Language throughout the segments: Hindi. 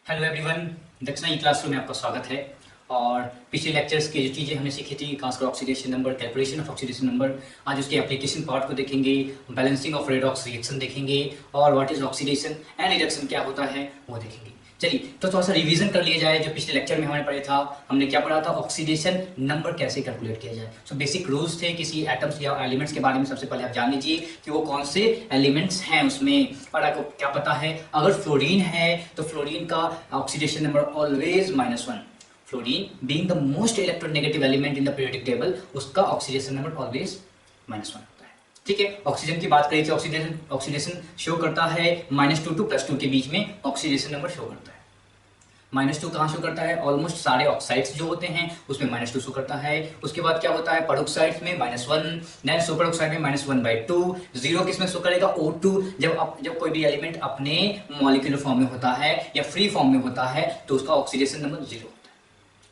हेलो एवरीवन, दक्षिणा ई क्लासरूम में आपका स्वागत है। और पिछले लेक्चर्स की जो चीज़ें हमने सीखी थी, खासकर oxidation number, calculation of oxidation number, आज उसके एप्लीकेशन पार्ट को देखेंगे, बैलेंसिंग ऑफ रेडॉक्स रिएक्शन देखेंगे और what is oxidation and reduction क्या होता है वो देखेंगे। चलिए तो थोड़ा सा रिवीजन कर लिया जाए। जो पिछले लेक्चर में हमने पढ़ा था, हमने क्या पढ़ा था, ऑक्सीडेशन नंबर कैसे कैलकुलेट किया जाए। सो बेसिक रूल्स थे किसी एटम्स या एलिमेंट्स के बारे में। सबसे पहले आप जान लीजिए कि वो कौन से एलिमेंट्स हैं उसमें। और आपको क्या पता है, अगर फ्लोरीन है तो फ्लोरीन का oxidation number always -1। Fluorine being the most electronegative element in the periodic table, उसका ऑक्सीडेशन नंबर ऑलवेज -1। ठीक है, ऑक्सीजन की बात करें तो ऑक्सीडेशन शो करता है -2 टू +2 के बीच में ऑक्सीडेशन नंबर शो करता है। -2 कहाँ शो करता है, ऑलमोस्ट सारे ऑक्साइड्स जो होते हैं उसमें -2 शो करता है। उसके बाद क्या होता है, पेरोक्साइड्स में -1, देन सुपर ऑक्साइड में -1/2। 0 किसमें शो करेगा, O2। जब कोई भी एलिमेंट अपने मॉलिक्यूलर फॉर्म में होता है या फ्री फॉर्म में होता है तो उसका ऑक्सीडेशन नंबर 0 होता है।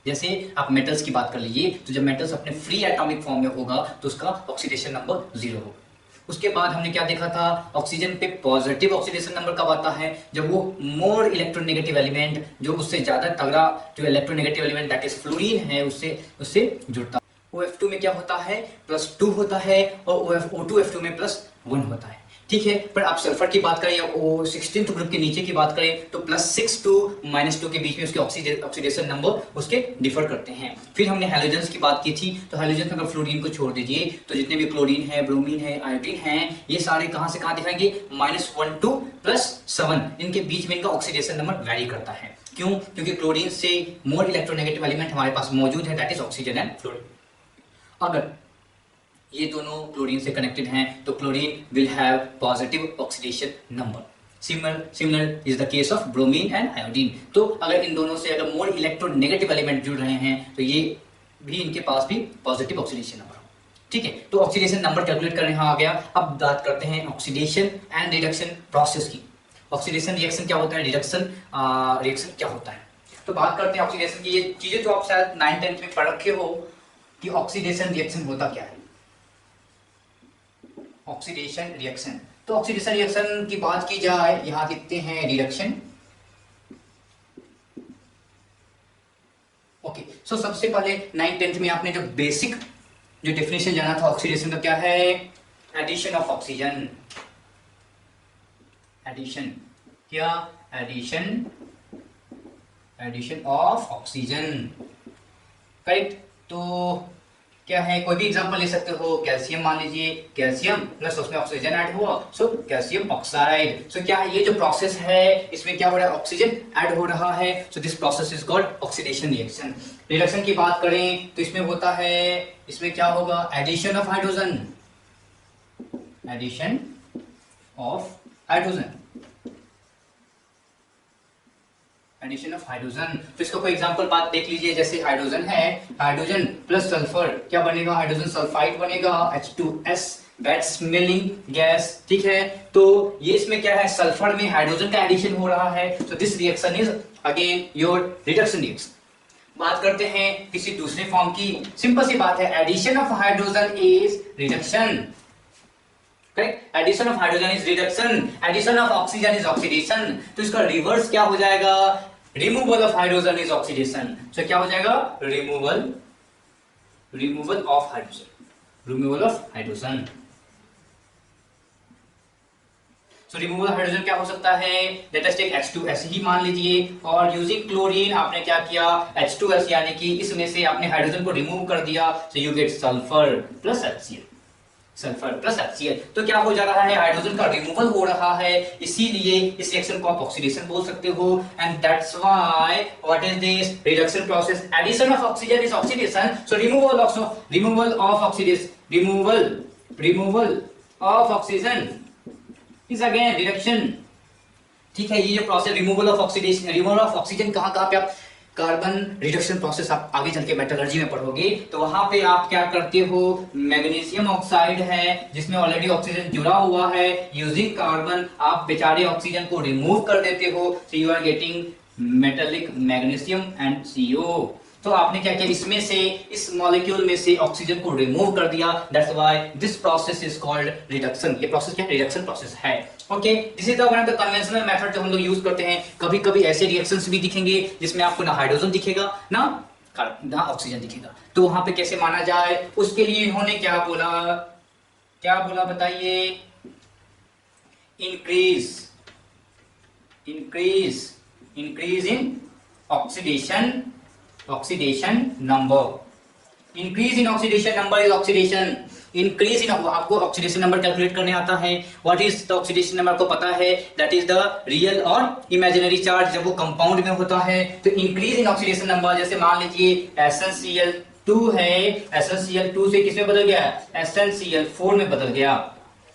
जैसे आप मेटल्स की बात कर लीजिए, तो जब मेटल्स अपने फ्री एटॉमिक फॉर्म में होगा तो उसका ऑक्सीडेशन नंबर 0 होगा। उसके बाद हमने क्या देखा था, ऑक्सीजन पे पॉजिटिव ऑक्सीडेशन नंबर कब आता है, जब वो मोर इलेक्ट्रोनेगेटिव एलिमेंट, जो उससे ज्यादा तगड़ा जो electronegative element that is fluorine है, उससे जुड़ता है। OF2 में क्या होता है, +2 होता है, और O2F2 में +1 होता है। ठीक है, पर आप सल्फर की बात करें या O16 ग्रुप के नीचे की बात करें तो +6 टू -2 के बीच में उसके ऑक्सीडेशन नंबर उसके डिफर करते हैं। फिर हमने हैलोजन्स की बात की थी, तो हैलोजन अगर फ्लोरीन को छोड़ दीजिए तो जितने भी क्लोरीन है, ब्रोमीन है, आयोडीन है, ये सारे कहां से कहां दिखाएंगे, -1 टू +7, इनके बीच में इनका ऑक्सीडेशन नंबर वैरी करता है। क्यों? क्योंकि क्लोरीन से मोर इलेक्ट्रोनेगेटिव एलिमेंट हमारे पास मौजूद है, that is oxygen and fluorine. अगर ये दोनों क्लोरीन से कनेक्टेड हैं तो chlorine will have positive oxidation number. Similar is the case of bromine and iodine. तो अगर इन दोनों से अगर मोर इलेक्ट्रोनेगेटिव एलिमेंट जुड़ रहे हैं तो ये भी, इनके पास भी पॉजिटिव ऑक्सीडेशन नंबर हो। ठीक है, तो ऑक्सीडेशन नंबर कैलकुलेट करने यहाँ आ गया। अब बात करते हैं ऑक्सीडेशन एंड रिडक्शन प्रोसेस की। ऑक्सीडेशन रिएक्शन क्या होता है, रिडक्शन रिएक्शन क्या होता है। तो बात करते हैं ऑक्सीडेशन की। ये चीजें तो आप शायद 9th-10th में पढ़ रखे हो कि ऑक्सीडेशन रिएक्शन होता क्या है। ऑक्सीडेशन रिएक्शन, तो ऑक्सीडेशन रिएक्शन की बात की जाए, यहां देखते हैं रिडक्शन। ओके, सो सबसे पहले 9th-10th में आपने जो बेसिक जो डेफिनेशन जाना था ऑक्सीडेशन का, क्या है, एडिशन ऑफ ऑक्सीजन। एडिशन क्या, एडिशन ऑफ ऑक्सीजन, करेक्ट। तो क्या है, कोई भी एग्जांपल ले सकते हो। कैल्शियम मान लीजिए, कैल्शियम प्लस उसमें ऑक्सीजन ऐड हुआ, सो कैल्शियम ऑक्साइड। सो क्या है, ये जो प्रोसेस है इसमें क्या हो रहा है, ऑक्सीजन ऐड हो रहा है। So this process is called oxidation reaction. Reduction की बात करें तो इसमें होता है, इसमें क्या होगा, addition of hydrogen, addition of hydrogen, addition of hydrogen. तो इसका कोई एग्जांपल बात देख लीजिए। जैसे हाइड्रोजन है, हाइड्रोजन प्लस सल्फर क्या बनेगा, हाइड्रोजन सल्फाइड बनेगा, H2S, बैड स्मेलिंग गैस। ठीक है, तो ये इसमें क्या है, सल्फर में हाइड्रोजन का एडिशन हो रहा है। So this reaction is again your reduction reaction. बात करते हैं किसी दूसरे फॉर्म की। सिंपल सी बात है, addition of hydrogen is reduction, correct. Addition of hydrogen is reduction, addition of oxygen is oxidation. तो इसका रिवर्स क्या हो जाएगा, removal of hydrogen is oxidation. So क्या हो जाएगा, removal of hydrogen, removal of hydrogen. So removal of hydrogen क्या हो सकता है, लेट अस टेक H2S ही मान लीजिए, और यूजिंग क्लोरीन आपने क्या किया, H2S यानी कि इसमें से आपने हाइड्रोजन को रिमूव कर दिया। So you get sulphur plus HCl, sulphur plus HCl। तो क्या हो जा रहा है, हाइड्रोजन का रिमूवल हो रहा है, इसीलिए इस रिएक्शन को आप ऑक्सीडेशन बोल सकते हो। And that's why what is this reduction process, addition of oxygen is oxidation. So removal of oxidation, removal of oxygen is again reduction. ठीक है, ये जो process removal of oxidation, removal of oxygen कहां पे आप कार्बन रिडक्शन प्रोसेस आप आगे चल के मेटलर्जी में पढ़ोगे, तो वहां पे आप क्या करते हो, मैग्नीशियम ऑक्साइड है जिसमें ऑलरेडी ऑक्सीजन जुड़ा हुआ है, यूजिंग कार्बन आप बेचारे ऑक्सीजन को रिमूव कर देते हो। So you are getting metallic magnesium and CO। तो आपने क्या किया, इसमें से, इस मॉलिक्यूल में से ऑक्सीजन को रिमूव कर दिया, that's why this process is called reduction. ये प्रोसेस क्या, रिडक्शन प्रोसेस है। Okay, this is the one of the conventional method जो हम लोग यूज करते हैं। कभी कभी ऐसे रिएक्शंस भी दिखेंगे जिसमें आपको ना हाइड्रोजन दिखेगा ना ऑक्सीजन दिखेगा, तो वहां पे कैसे माना जाए, उसके लिए इन्होंने क्या बोला, क्या बोला बताइए, increase in oxidation number. Increase in oxidation number is oxidation. Increase in, आपको ऑक्सीडेशन नंबर कैलकुलेट करने आता है। What is the oxidation number आपको पता है, दैट इज द रियल और इमेजिनरी चार्ज जब वो कंपाउंड में होता है। तो इंक्रीज इन ऑक्सीडेशन नंबर, जैसे मान लीजिए SnCl2 है, SnCl2 से किसमें बदल गया, SnCl4 में बदल गया,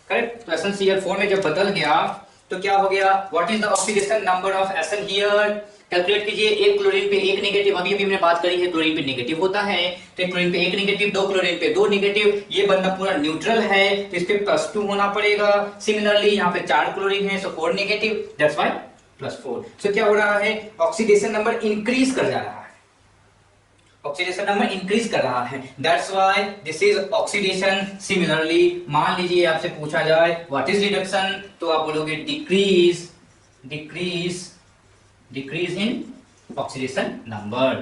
करेक्ट। तो SnCl4 में जब बदल गया तो क्या हो गया, what is the oxidation number of Sn here, calculate कीजिए। एक क्लोरीन पे एक नेगेटिव, अभी हमने बात करी है क्लोरीन पे नेगेटिव होता है, तो एक क्लोरीन पे एक नेगेटिव, दो क्लोरीन पे दो नेगेटिव, ये बंदा पूरा न्यूट्रल है तो इस पे +2 होना पड़ेगा। सिमिलरली यहाँ पे 4 क्लोरीन है, सो 4 नेगेटिव, दैट्स व्हाई +4। सो क्या हो रहा है, ऑक्सीडेशन नंबर इंक्रीज कर जा रहा है, ऑक्सीडेशन नंबर इंक्रीज कर रहा है, that's why this is oxidation. Similarly मान लीजिए आपसे पूछा जाए व्हाट इज रिडक्शन, तो आप बोलोगे decrease in oxidation number.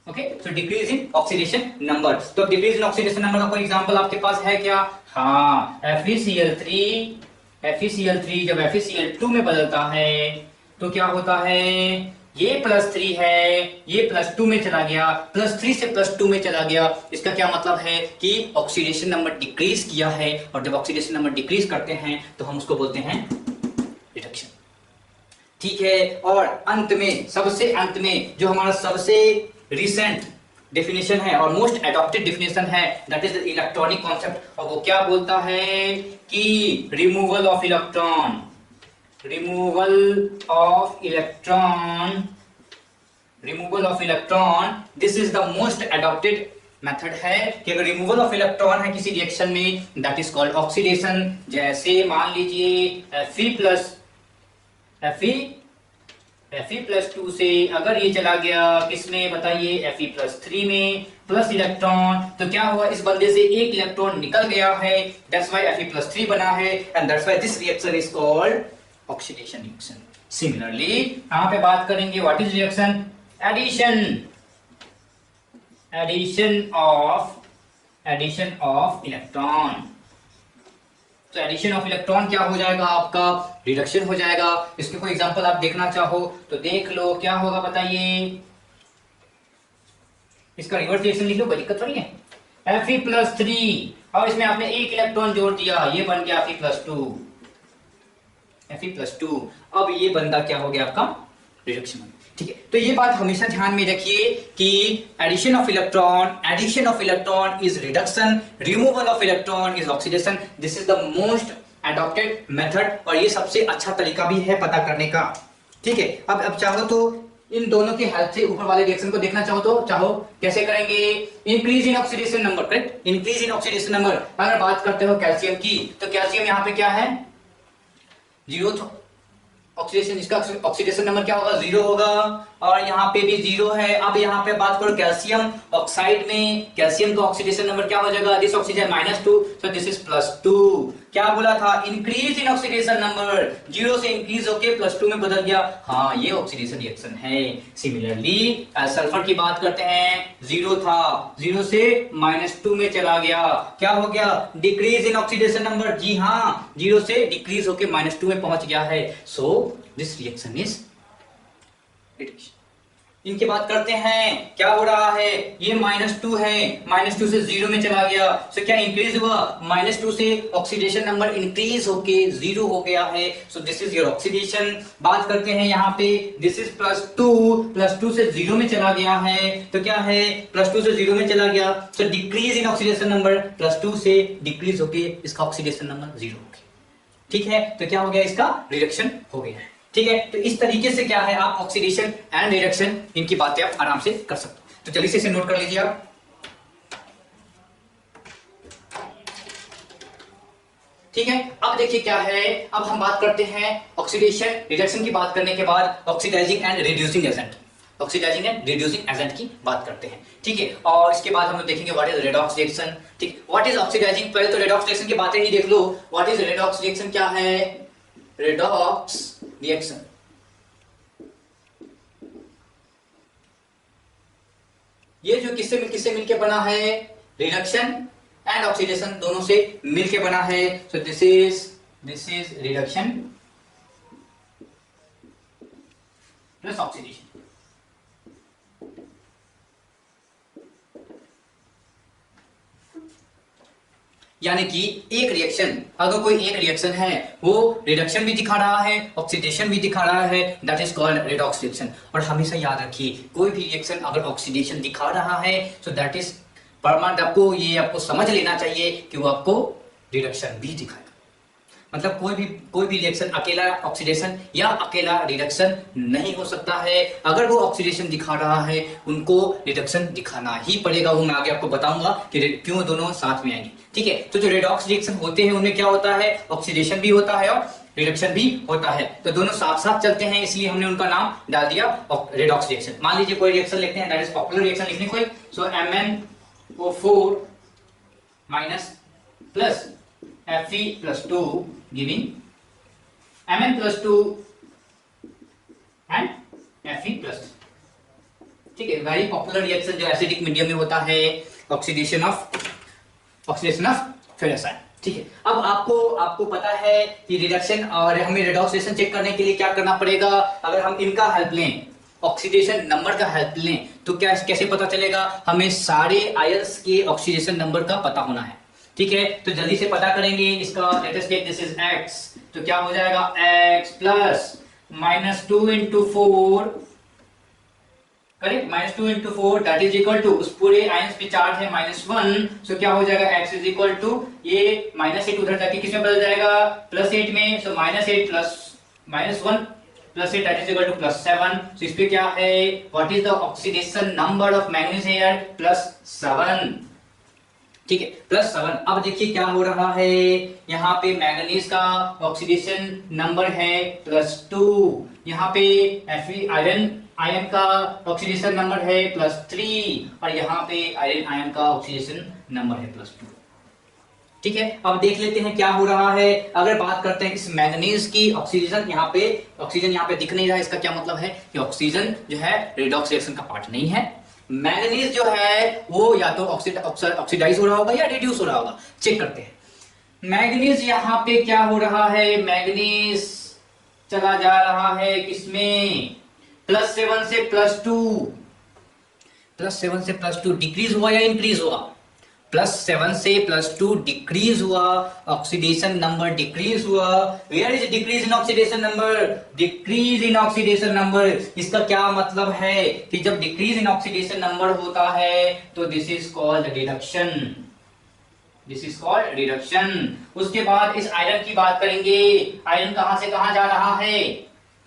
Okay, so decrease in oxidation number. तो डिक्रीज इन ऑक्सीडेशन नंबर का कोई एग्जांपल आपके पास है क्या, हाँ, FeCl3 जब FeCl2 में बदलता है तो क्या होता है, ये +3 है, ये +2 में चला गया, +3 से +2 में चला गया। इसका क्या मतलब है कि ऑक्सीडेशन नंबर डिक्रीज किया है, और जब ऑक्सीडेशन नंबर डिक्रीज करते हैं तो हम उसको बोलते हैं रिडक्शन। ठीक है, और अंत में, सबसे अंत में जो हमारा सबसे रिसेंट डेफिनेशन है और मोस्ट एडॉप्टेड डेफिनेशन है, that is the electronic concept, और वो क्या बोलता है कि removal of electron this is the most adopted method है कि अगर रिमूवल ऑफ इलेक्ट्रॉन है किसी रिएक्शन में, दैट इज कॉल्ड ऑक्सीडेशन। जैसे मान लीजिए Fe+2 से अगर ये चला गया किसमें बताइए, Fe+3 में, प्लस इलेक्ट्रॉन, तो क्या हुआ, इस बंदे से एक इलेक्ट्रॉन निकल गया है, दैट्स व्हाई Fe+3 बना है, and that's why this reaction is called oxidation reaction. Similarly यहां पे बात करेंगे what is reaction, addition of electron. तो एडिशन ऑफ इलेक्ट्रॉन क्या हो जाएगा आपका, रिडक्शन हो जाएगा। इसके कोई एग्जांपल आप देखना चाहो तो देख लो, क्या होगा बताइए, इसका रिवर्स रिएक्शन लिख लो, कोई दिक्कत नहीं है। Fe+3 और इसमें आपने एक इलेक्ट्रॉन जोड़ दिया, ये बन गया Fe+2। अब ये बंदा क्या हो गया आपका, रिडक्शन। ठीक है, तो ये बात हमेशा ध्यान में रखिए कि addition of electron is reduction, removal of electron is oxidation. This is the most adopted method, और ये सबसे अच्छा तरीका भी है पता करने का। ठीक है, अब चाहो तो इन दोनों की हेल्प से ऊपर वाले रिएक्शन को देखना चाहो कैसे करेंगे, increase in oxidation number, correct, increase in oxidation number. अगर बात करते हो कैल्शियम की, तो कैल्शियम यहाँ पे क्या है, 0 ऑक्सीडेशन, इसका ऑक्सीडेशन नंबर क्या होगा, 0 होगा, और यहाँ पे भी 0 है। अब यहाँ पे बात करो कैल्शियम ऑक्साइड में, कैल्शियम का ऑक्सीडेशन नंबर क्या हो जाएगा, this oxygen -2, so this is +2। क्या बोला था, इंक्रीज इन ऑक्सीडेशन नंबर, 0 से इंक्रीज होके +2 में बदल गया, हाँ ये ऑक्सीडेशन रिएक्शन है। सिमिलरली सल्फर की बात करते हैं, 0 था, 0 से -2 में चला गया, क्या हो गया, डिक्रीज इन ऑक्सीडेशन नंबर, जी हाँ 0 से डिक्रीज होके -2 में पहुंच गया है, so this reaction is reduction. इनकी बात करते हैं, क्या हो रहा है, ये -2 है, -2 से 0 में चला गया, सो क्या इंक्रीज हुआ, -2 से ऑक्सीडेशन नंबर इंक्रीज होके 0 हो गया है, so this is your oxidation. बात करते हैं यहाँ पे, दिस इज +2 से 0 में चला गया है, तो क्या है, +2 से 0 में चला गया, सो डिक्रीज इन ऑक्सीडेशन नंबर, +2 से डिक्रीज होके इसका ऑक्सीडेशन नंबर 0 हो गया। ठीक है, तो क्या हो गया, इसका रिडक्शन हो गया है। ठीक है, तो इस तरीके से क्या है, आप ऑक्सीडेशन एंड रिडक्शन इनकी बातें आप आराम से कर सकते हो। तो जल्दी से इसे नोट कर लीजिए आप। ठीक है। अब देखिए क्या है, अब हम बात करते हैं ऑक्सीडेशन रिडक्शन की बात करने के बाद oxidising and reducing agent, oxidising and reducing agent की बात करते हैं, ठीक है। और इसके बाद हम लोग देखेंगे व्हाट इज रेडॉक्स रिएक्शन, ठीक। व्हाट इज ऑक्सीडाइजिंग, पहले तो रेडॉक्स रिएक्शन की बातें ही देख लो। व्हाट इज रेडॉक्स रिएक्शन, क्या है रेडॉक्स रिएक्शन? ये जो किससे मिलके बना है, रिडक्शन एंड ऑक्सीडेशन दोनों से मिलके बना है। So this is reduction plus oxidation. यानी कि एक रिएक्शन, अगर कोई एक रिएक्शन है वो रिडक्शन भी दिखा रहा है, ऑक्सीडेशन भी दिखा रहा है, that is called redox reaction. और हमेशा याद रखिए कोई भी रिएक्शन अगर ऑक्सीडेशन दिखा रहा है सो दैट इज परमानेंट, आपको समझ लेना चाहिए कि वो आपको रिडक्शन भी दिखाएगा। मतलब कोई भी रिएक्शन अकेला ऑक्सीडेशन या अकेला रिडक्शन नहीं हो सकता है। अगर वो ऑक्सीडेशन दिखा रहा है उनको रिडक्शन दिखाना ही पड़ेगा। वो मैं आगे आपको बताऊंगा कि क्यों दोनों साथ में आएंगे, ठीक है। तो जो रेडॉक्स रिएक्शन होते हैं उनमें क्या होता है, ऑक्सीडेशन भी होता है और रिडक्शन भी होता है, तो दोनों साथ साथ चलते हैं, इसलिए हमने उनका नाम डाल दिया रेडॉक्स रिएक्शन। मान लीजिए कोई रिएक्शन लिखते हैं, दैट इज पॉपुलर रिएक्शन लिखने कोई, सो MnO4 minus plus Fe+2 giving Mn+2 and Fe+2, ठीक है। वेरी पॉपुलर रिएक्शन जो एसिडिक मीडियम में होता है, ऑक्सीडेशन ऑफ फेरस आयन, ठीक है। अब आपको पता है कि रिडक्शन और हमें रेडॉक्स रिएक्शन चेक करने के लिए क्या करना पड़ेगा, अगर हम इनका हेल्प लें, ऑक्सीडेशन नंबर का हेल्प लें, तो क्या कैसे पता चलेगा, हमें सारे आयंस के ऑक्सीडेशन नंबर का पता होना है, ठीक है। तो जल्दी से पता करेंगे इसका, let us take this is x, तो क्या हो जाएगा x प्लस -2 into 4, correct, -2 into 4 that is equal to, उस पूरे आयंस पे चार्ज है -1, सो क्या हो जाएगा x इज इक्वल टू, ये -8 उधर जाके किसमें बदल जाएगा, +8 में, so -8 plus -1 +8 that is equal to +7। So इस पे क्या है, what is the oxidation number of manganese here, +7, ठीक है, +7। अब देखिए क्या हो रहा है, यहाँ पे मैंगनीज का ऑक्सीडेशन नंबर है +2, यहाँ पे Fe आयन का ऑक्सीडेशन नंबर है +3 और यहाँ पे आयरन आयन का ऑक्सीडेशन नंबर है +2, ठीक है। अब देख लेते हैं क्या हो रहा है। अगर बात करते हैं इस मैंगनीज की ऑक्सीजन यहाँ पे दिख नहीं रहा है, इसका क्या मतलब है कि ऑक्सीजन जो है रेडॉक्स रिएक्शन का पार्ट नहीं है। मैंगनीज जो है वो या तो ऑक्सीडाइज हो रहा होगा या रिड्यूस हो रहा होगा, चेक करते हैं। मैंगनीज यहाँ पे क्या हो रहा है, मैंगनीज चला जा रहा है किसमें, +7 से +2 डिक्रीज हुआ या इंक्रीज हुआ, +7 से +2 डिक्रीज हुआ, ऑक्सीडेशन नंबर डिक्रीज हुआ। Where is decrease in oxidation number, decrease in oxidation number, इसका क्या मतलब है कि जब डिक्रीज इन ऑक्सीडेशन नंबर होता है तो दिस इज कॉल्ड रिडक्शन, उसके बाद इस आयरन की बात करेंगे, आयरन कहां से कहां जा रहा है,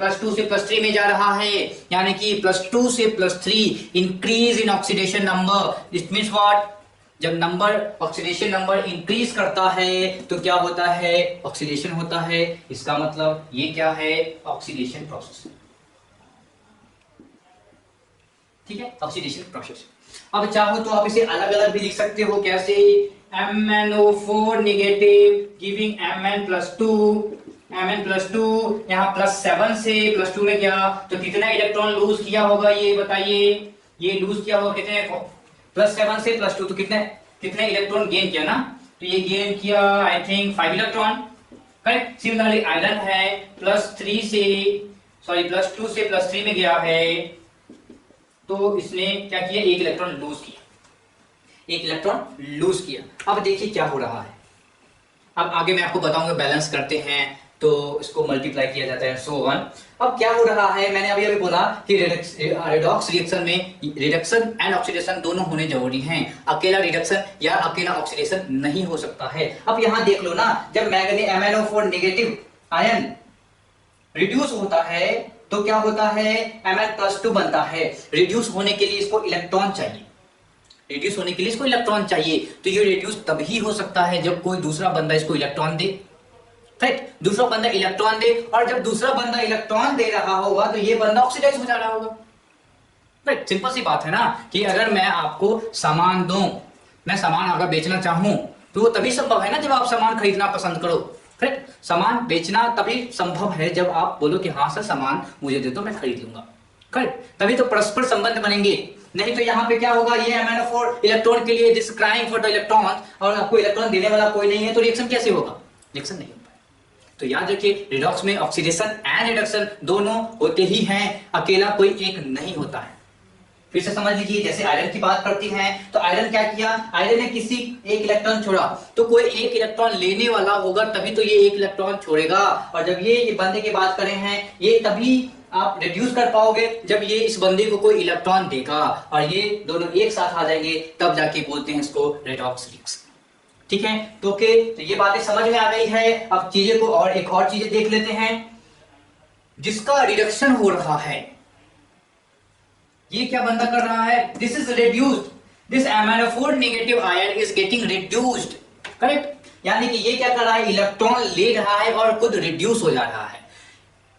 +2 से +3 में जा रहा है, यानी कि +2 से +3 increase in oxidation number. It means what, जब ऑक्सीडेशन नंबर इंक्रीज करता है तो क्या होता है, ऑक्सीडेशन होता है। इसका मतलब ये क्या है, ऑक्सीडेशन प्रोसेस, ठीक है, ऑक्सीडेशन प्रोसेस। अब चाहो तो आप इसे अलग अलग भी लिख सकते हो, कैसे, MnO4 नेगेटिव गिविंग Mn+2, यहाँ +7 से +2 में गया तो कितना इलेक्ट्रॉन लूज किया होगा, ये बताइए, ये लूज किया होगा कितने, +7 से +2 तो कितने इलेक्ट्रॉन गेन किया ना, तो ये गेन किया I think 5 electron, correct. Similarly iron है +2 से +3 में गया है तो इसने क्या किया, 1 इलेक्ट्रॉन लूज किया। अब देखिए क्या हो रहा है, अब आगे मैं आपको बताऊंगा, बैलेंस करते हैं तो इसको मल्टीप्लाई किया जाता है, सो ऑन। अब क्या हो रहा है, मैंने अभी बोला कि रेडॉक्स रिएक्शन में रिडक्शन एंड ऑक्सीडेशन दोनों होने जरूरी हैं, अकेला रिडक्शन या अकेला ऑक्सीडेशन नहीं हो सकता है। अब यहां देख लो ना, जब MnO4 नेगेटिव आयन रिड्यूस होता है तो क्या होता है, Mn+2 बनता है। रिड्यूस होने के लिए इसको इलेक्ट्रॉन चाहिए, तो ये रिड्यूस तभी हो सकता है जब कोई दूसरा बंदा इसको इलेक्ट्रॉन दे, राइट। दूसरा बंदा इलेक्ट्रॉन दे, और जब दूसरा बंदा इलेक्ट्रॉन दे रहा होगा तो ये बंदा ऑक्सीडाइज हो जा रहा होगा। राइट, सिंपल सी बात है ना कि अगर मैं आपको सामान दूं, मैं सामान अगर बेचना चाहूं तो वो तभी संभव है ना जब आप सामान खरीदना पसंद करो। राइट, सामान बेचना तभी संभव है जब आप बोलो कि हाँ सर सामान मुझे दे दो मैं खरीद लूंगा। करेक्ट, तभी तो परस्पर संबंध बनेंगे। नहीं तो यहाँ पे क्या होगा, ये MnO4 इलेक्ट्रॉन के लिए this crying for the electron, और आपको इलेक्ट्रॉन देने वाला कोई नहीं है, तो रिएक्शन कैसे होगा? रिएक्शन नहीं होगा। तो याद रखिए, रिडॉक्स में ऑक्सीडेशन एंड रिडक्शन दोनों होते ही हैं, अकेला कोई एक नहीं होता है। फिर से समझ लीजिए, जैसे आयरन की बात करती हैं तो आयरन क्या किया, आयरन ने किसी एक इलेक्ट्रॉन छोड़ा, तो कोई एक इलेक्ट्रॉन लेने वाला होगा तभी तो ये एक इलेक्ट्रॉन छोड़ेगा। और जब ये बंदे की बात करें हैं, ये तभी आप रिड्यूस कर पाओगे जब ये इस बंदे को कोई इलेक्ट्रॉन देगा और ये दोनों एक साथ आ जाएंगे, तब जाके बोलते हैं इसको रेडॉक्स रिएक्शन। ठीक है, तो ये बातें समझ में आ गई है। अब चीजें को और एक और चीजें देख लेते हैं। जिसका रिडक्शन हो रहा है, ये क्या बंदा कर रहा है, this is reduced, this MnO4 negative ion is getting reduced. Correct, यानी कि ये क्या कर रहा है, इलेक्ट्रॉन ले रहा है और खुद रिड्यूस हो जा रहा है।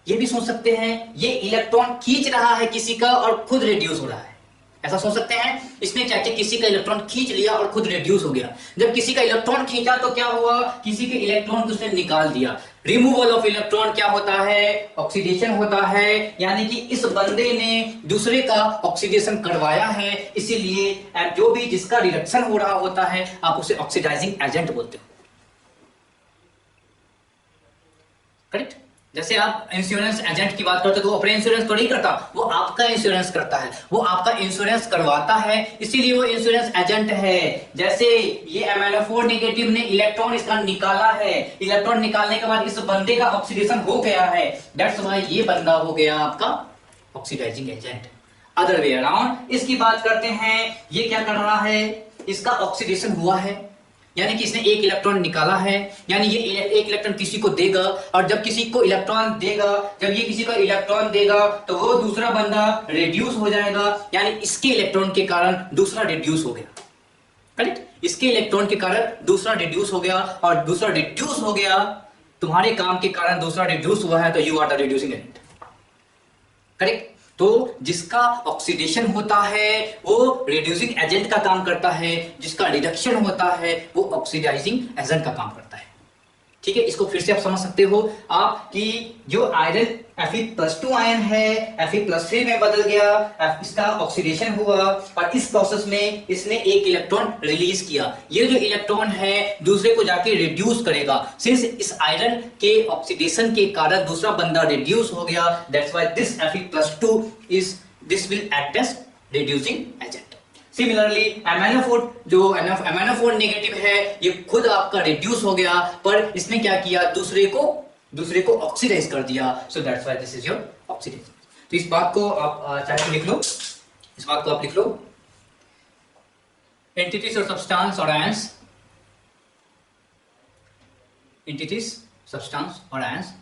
ये भी सोच सकते हैं, ये इलेक्ट्रॉन खींच रहा है किसी का और खुद रिड्यूस हो रहा है, ऐसा सोच सकते हैं। इसने क्या किया, किसी का इलेक्ट्रॉन खींच लिया और खुद रिड्यूस हो गया। जब किसी का इलेक्ट्रॉन खींचा तो क्या हुआ, किसी के इलेक्ट्रॉन को उसने निकाल दिया। रिमूवल ऑफ इलेक्ट्रॉन क्या होता है, ऑक्सीडेशन होता है, यानी कि इस बंदे ने दूसरे का ऑक्सीडेशन करवाया है, इसीलिए जो भी जिसका रिडक्शन हो रहा होता है आप उसे ऑक्सीडाइजिंग एजेंट बोलते हो। करेक्ट, जैसे आप इंश्योरेंस एजेंट की बात करते हो तो वो अपने इंश्योरेंस तो नहीं करता, वो आपका इंश्योरेंस करता है, वो आपका इंश्योरेंस करवाता है, इसीलिए वो इंश्योरेंस एजेंट है। जैसे ये MnO4 नेगेटिव ने इलेक्ट्रॉन इसका निकाला है, इलेक्ट्रॉन निकालने के बाद इस बंदे का ऑक्सीडेशन हो गया है, दैट्स व्हाई ये बंदा हो गया आपका oxidising agent. Other way around इसकी बात करते हैं, ये क्या कर रहा है, इसका ऑक्सीडेशन हुआ है, यानी कि इसने एक इलेक्ट्रॉन निकाला है, यानी ये एक इलेक्ट्रॉन किसी को देगा, और जब किसी को इलेक्ट्रॉन देगा, जब ये किसी को इलेक्ट्रॉन देगा तो वो दूसरा बंदा रिड्यूस हो जाएगा, यानी इसके इलेक्ट्रॉन के कारण दूसरा रिड्यूस हो गया। करेक्ट, इसके इलेक्ट्रॉन के कारण दूसरा रिड्यूस हो गया, और दूसरा रिड्यूस हो गया, तुम्हारे काम के कारण दूसरा रिड्यूस हुआ है, तो you are the reducing agent. Correct, तो जिसका ऑक्सीडेशन होता है वो रिड्यूसिंग एजेंट का काम करता है, जिसका रिडक्शन होता है वो ऑक्सीडाइजिंग एजेंट का काम करता है। ठीक है, इसको फिर से आप समझ सकते हो आप कि जो आयरन Fe+2 आयन है Fe+3 में बदल गया, इसका ऑक्सीडेशन हुआ और इस प्रोसेस में इसने एक इलेक्ट्रॉन रिलीज किया। ये जो इलेक्ट्रॉन है दूसरे को जाके रिड्यूस करेगा, सिंस इस आयरन के ऑक्सीडेशन के कारण दूसरा बंदा रिड्यूस हो गया, that's why this Fe+2 is this will act as reducing agent. Similarly MnO4 जो MnO4 नेगेटिव है ये खुद आपका रिड्यूस हो गया, पर इसने क्या किया, दूसरे को ऑक्सीडाइज कर दिया, so that's why this is your oxidation. तो इस बात को आप चाहे लिख लो, इस बात को आप लिख लो, एंटिटीज और सब्सटेंस और आयंस, एंटिटीज सब्सटेंस और ions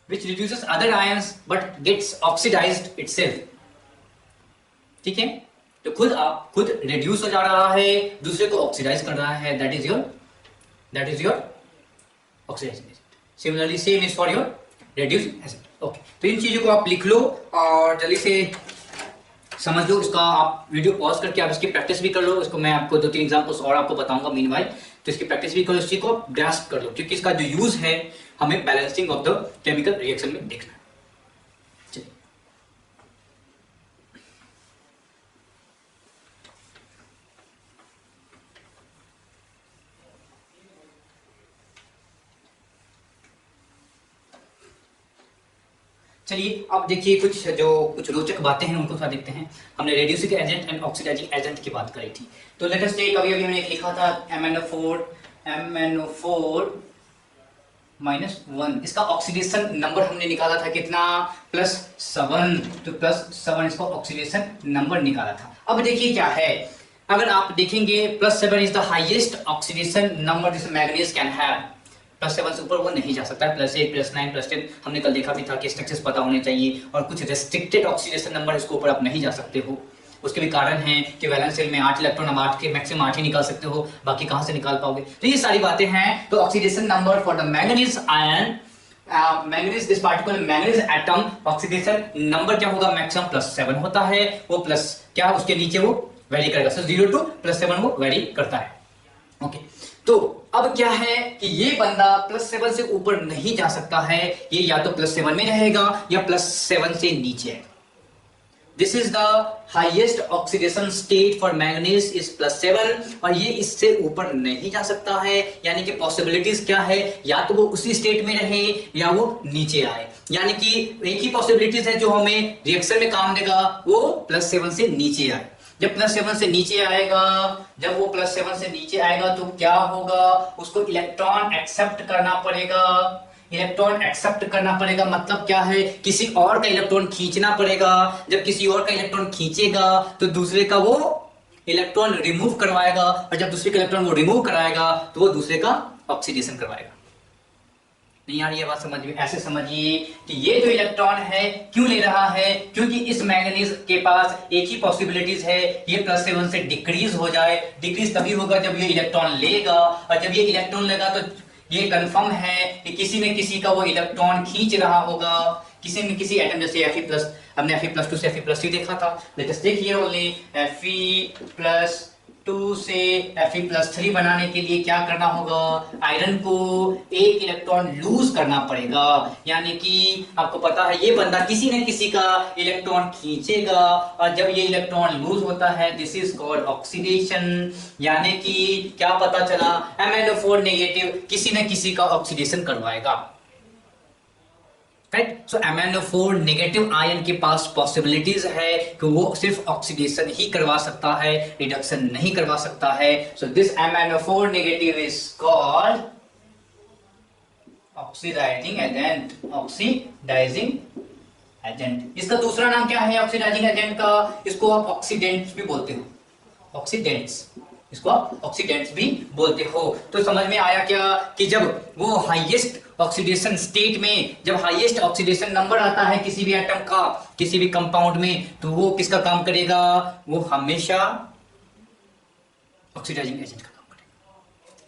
which reduces other ions but gets oxidized itself। ठीक है, तो खुद रिड्यूस हो जा रहा है, दूसरे को ऑक्सीडाइज कर रहा है, that is your oxidising agent. Similarly same is for your reducing agent. Okay, तो इन चीजों को आप लिख लो और जल्दी से समझ लो। इसका आप वीडियो पॉज करके आप इसकी प्रैक्टिस भी कर लो, इसको मैं आपको 2-3 एग्जांपल्स और आपको बताऊंगा मीनवाइल, तो इसकी प्रैक्टिस भी करो, इस चीज को ग्रास्प कर लो, क्योंकि इसका जो यूज है हमें balancing of the chemical reaction में देखना है। चलिए अब देखिए कुछ रोचक बातें हैं उनको थोड़ा देखते हैं। हमने reducing agent and oxidising agent की बात करी थी, तो लेट अस टेक, अभी हमने लिखा था MnO4 -1, इसका ऑक्सीडेशन नंबर हमने निकाला था कितना, +7, तो +7 इसका ऑक्सीडेशन नंबर निकाला था। अब देखिए क्या है, अगर आप देखेंगे +7 is the highest oxidation number this manganese can have, +7 से ऊपर वो नहीं जा सकता है, +8, +9, +10 हमने कल देखा भी था कि स्ट्रक्चर्स पता होने चाहिए, और कुछ रेस्ट्रिक्टेड ऑक्सीडेशन नंबर इसके ऊपर आप नहीं जा सकते हो। उसके भी कारण हैं कि वैलेंस शेल में 8 इलेक्ट्रॉन, हम 8 के मैक्सिमम 8 ही निकाल सकते हो, बाकी कहां से निकाल पाओगे। तो ये सारी बातें हैं। तो oxidation number for the manganese ion, manganese, this particular manganese atom, oxidation number क्या होगा, मैक्सिमम +7 होता है। वो प्लस क्या उसके नीचे वो वेरी करेगा, सो 0 to +7 वो वेरी करता है। ओके, तो अब क्या है कि ये बंदा +7 से ऊपर नहीं जा सकता है, ये या तो +7 में रहेगा या +7 से नीचे है। This is the highest oxidation state for manganese is +7, और ये इससे ऊपर नहीं जा सकता है। यानी कि पॉसिबिलिटीज क्या है, या तो वो उसी स्टेट में रहे या वो नीचे आए। यानी कि एक ही पॉसिबिलिटीज है जो हमें रिएक्शन में काम देगा, वो +7 से नीचे आए। जब +7 से नीचे आएगा, जब वो +7 से नीचे आएगा तो क्या होगा, उसको इलेक्ट्रॉन एक्सेप्ट करना पड़ेगा। इलेक्ट्रॉन एक्सेप्ट करना पड़ेगा मतलब क्या है, किसी और का इलेक्ट्रॉन खींचना पड़ेगा। जब किसी और का इलेक्ट्रॉन खींचेगा तो दूसरे का वो इलेक्ट्रॉन रिमूव करवाएगा, और जब दूसरे का इलेक्ट्रॉन वो रिमूव कराएगा तो वो दूसरे का ऑक्सीडेशन करवाएगा। नहीं आ रही है बात समझ में? ऐसे समझिए कि ये जो इलेक्ट्रॉन है क्यों ले रहा है, क्योंकि इस मैंगनीज के पास एक ही पॉसिबिलिटीज है, ये +7 से डिक्रीज हो जाए। डिक्रीज तभी होगा जब ये इलेक्ट्रॉन लेगा, और जब ये इलेक्ट्रॉन लेगा तो ये कंफर्म है कि किसी न किसी का वो इलेक्ट्रॉन खींच रहा होगा, किसी न किसी एटम, जैसे Fe+, हमने Fe+2 से Fe+3 देखा था। Let us take here only Fe+2 से Fe+3 बनाने के लिए क्या करना होगा, आयरन को एक इलेक्ट्रॉन लूज करना पड़ेगा। यानी कि आपको पता है ये बंदा किसी न किसी का इलेक्ट्रॉन खींचेगा, और जब ये इलेक्ट्रॉन लूज होता है दिस इज कॉल्ड ऑक्सीडेशन। यानी कि क्या पता चला, MnO4 नेगेटिव किसी न किसी का ऑक्सीडेशन करवाएगा। राइट, सो MnO4 नेगेटिव आयन के पास पॉसिबिलिटीज है कि वो सिर्फ ऑक्सीडेशन ही करवा सकता है, रिडक्शन नहीं करवा सकता है। So this MnO4 negative is called oxidising agent. Oxidising agent, इसका दूसरा नाम क्या है ऑक्सीडाइजिंग एजेंट का, इसको आप ऑक्सीडेंट्स भी बोलते हो। ऑक्सीडेंट्स, इसको आप ऑक्सीडेंट्स भी बोलते हो। तो समझ में आया क्या कि जब वो हाईएस्ट ऑक्सीडेशन स्टेट में, जब हाईएस्ट ऑक्सीडेशन नंबर आता है किसी भी एटम का, किसी भी कंपाउंड में, तो वो किसका काम करेगा, वो हमेशा ऑक्सीडाइजिंग एजेंट का काम करेगा।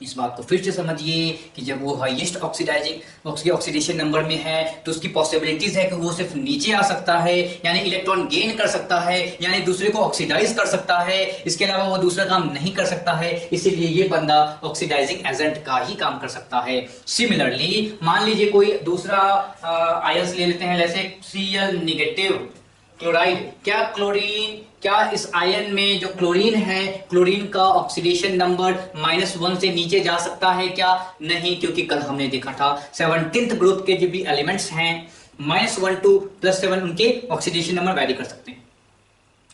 इस बात को फिर से समझिए कि जब वो हाईएस्ट ऑक्सीडेशन नंबर में है तो उसकी पॉसिबिलिटीज है कि वो सिर्फ नीचे आ सकता है, यानी इलेक्ट्रॉन गेन कर सकता है, यानी दूसरे को ऑक्सीडाइज कर सकता है। इसके अलावा वो दूसरा काम नहीं कर सकता है, इसीलिए ये बंदा ऑक्सीडाइजिंग एजेंट का ही काम कर सकता है। सिमिलरली मान लीजिए कोई दूसरा आयंस ले लेते हैं, जैसे Cl नेगेटिव क्लोराइड। क्या क्लोरीन, क्या इस आयन में जो क्लोरीन है, क्लोरीन का ऑक्सीडेशन नंबर -1 से नीचे जा सकता है क्या? नहीं, क्योंकि कल हमने देखा था 17th ग्रुप के जो भी एलिमेंट्स हैं -1 to +7 उनके ऑक्सीडेशन नंबर वैरी कर सकते हैं।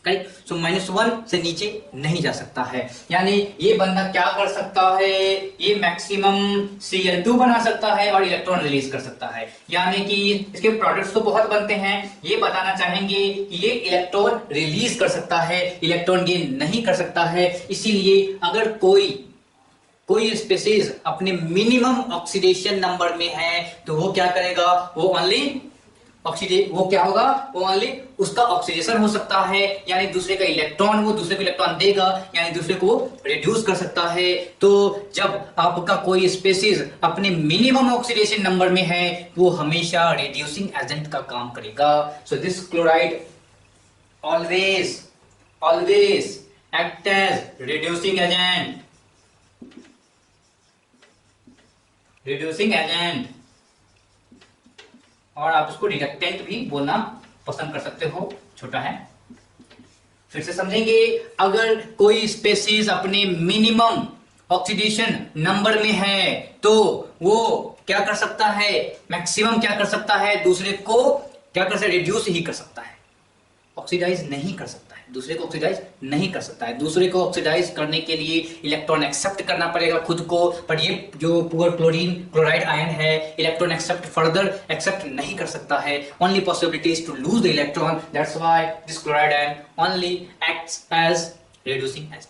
करेक्ट, सो -1 से नीचे नहीं जा सकता है। यानी ये बंदा क्या कर सकता है, ये मैक्सिमम Cl2 बना सकता है और इलेक्ट्रॉन रिलीज कर सकता है। यानी कि इसके प्रोडक्ट्स तो बहुत बनते हैं, ये बताना चाहेंगे कि ये इलेक्ट्रॉन रिलीज कर सकता है, इलेक्ट्रॉन गेन नहीं कर सकता है। इसीलिए अगर कोई स्पीशीज अपने मिनिमम ऑक्सीडेशन नंबर में है तो वो क्या करेगा, वो ओनली वो क्या होगा, वो ओनली उसका ऑक्सीडेशन हो सकता है, यानी दूसरे का इलेक्ट्रॉन, वो दूसरे को इलेक्ट्रॉन देगा, यानी दूसरे को रिड्यूस कर सकता है। तो जब आपका कोई स्पीशीज अपने मिनिमम ऑक्सीडेशन नंबर में है वो हमेशा रिड्यूसिंग एजेंट का काम करेगा। So this chloride always act as reducing agent, और आप उसको रिडक्टेंट भी बोलना पसंद कर सकते हो, छोटा है। फिर से समझेंगे, अगर कोई स्पीशीज अपने मिनिमम ऑक्सीडेशन नंबर में है तो वो क्या कर सकता है, मैक्सिमम क्या कर सकता है, दूसरे को क्या कर सकता है, रिड्यूस ही कर सकता है, ऑक्सीडाइज नहीं कर सकता है, दूसरे को ऑक्सीडाइज नहीं कर सकता है। दूसरे को ऑक्सीडाइज करने के लिए इलेक्ट्रॉन एक्सेप्ट करना पड़ेगा खुद को, पर ये जो पुअर क्लोराइड आयन है इलेक्ट्रॉन फर्दर एक्सेप्ट नहीं कर सकता है। Only possibility is to lose the electron, that's why this chloride ion only acts as reducing agent.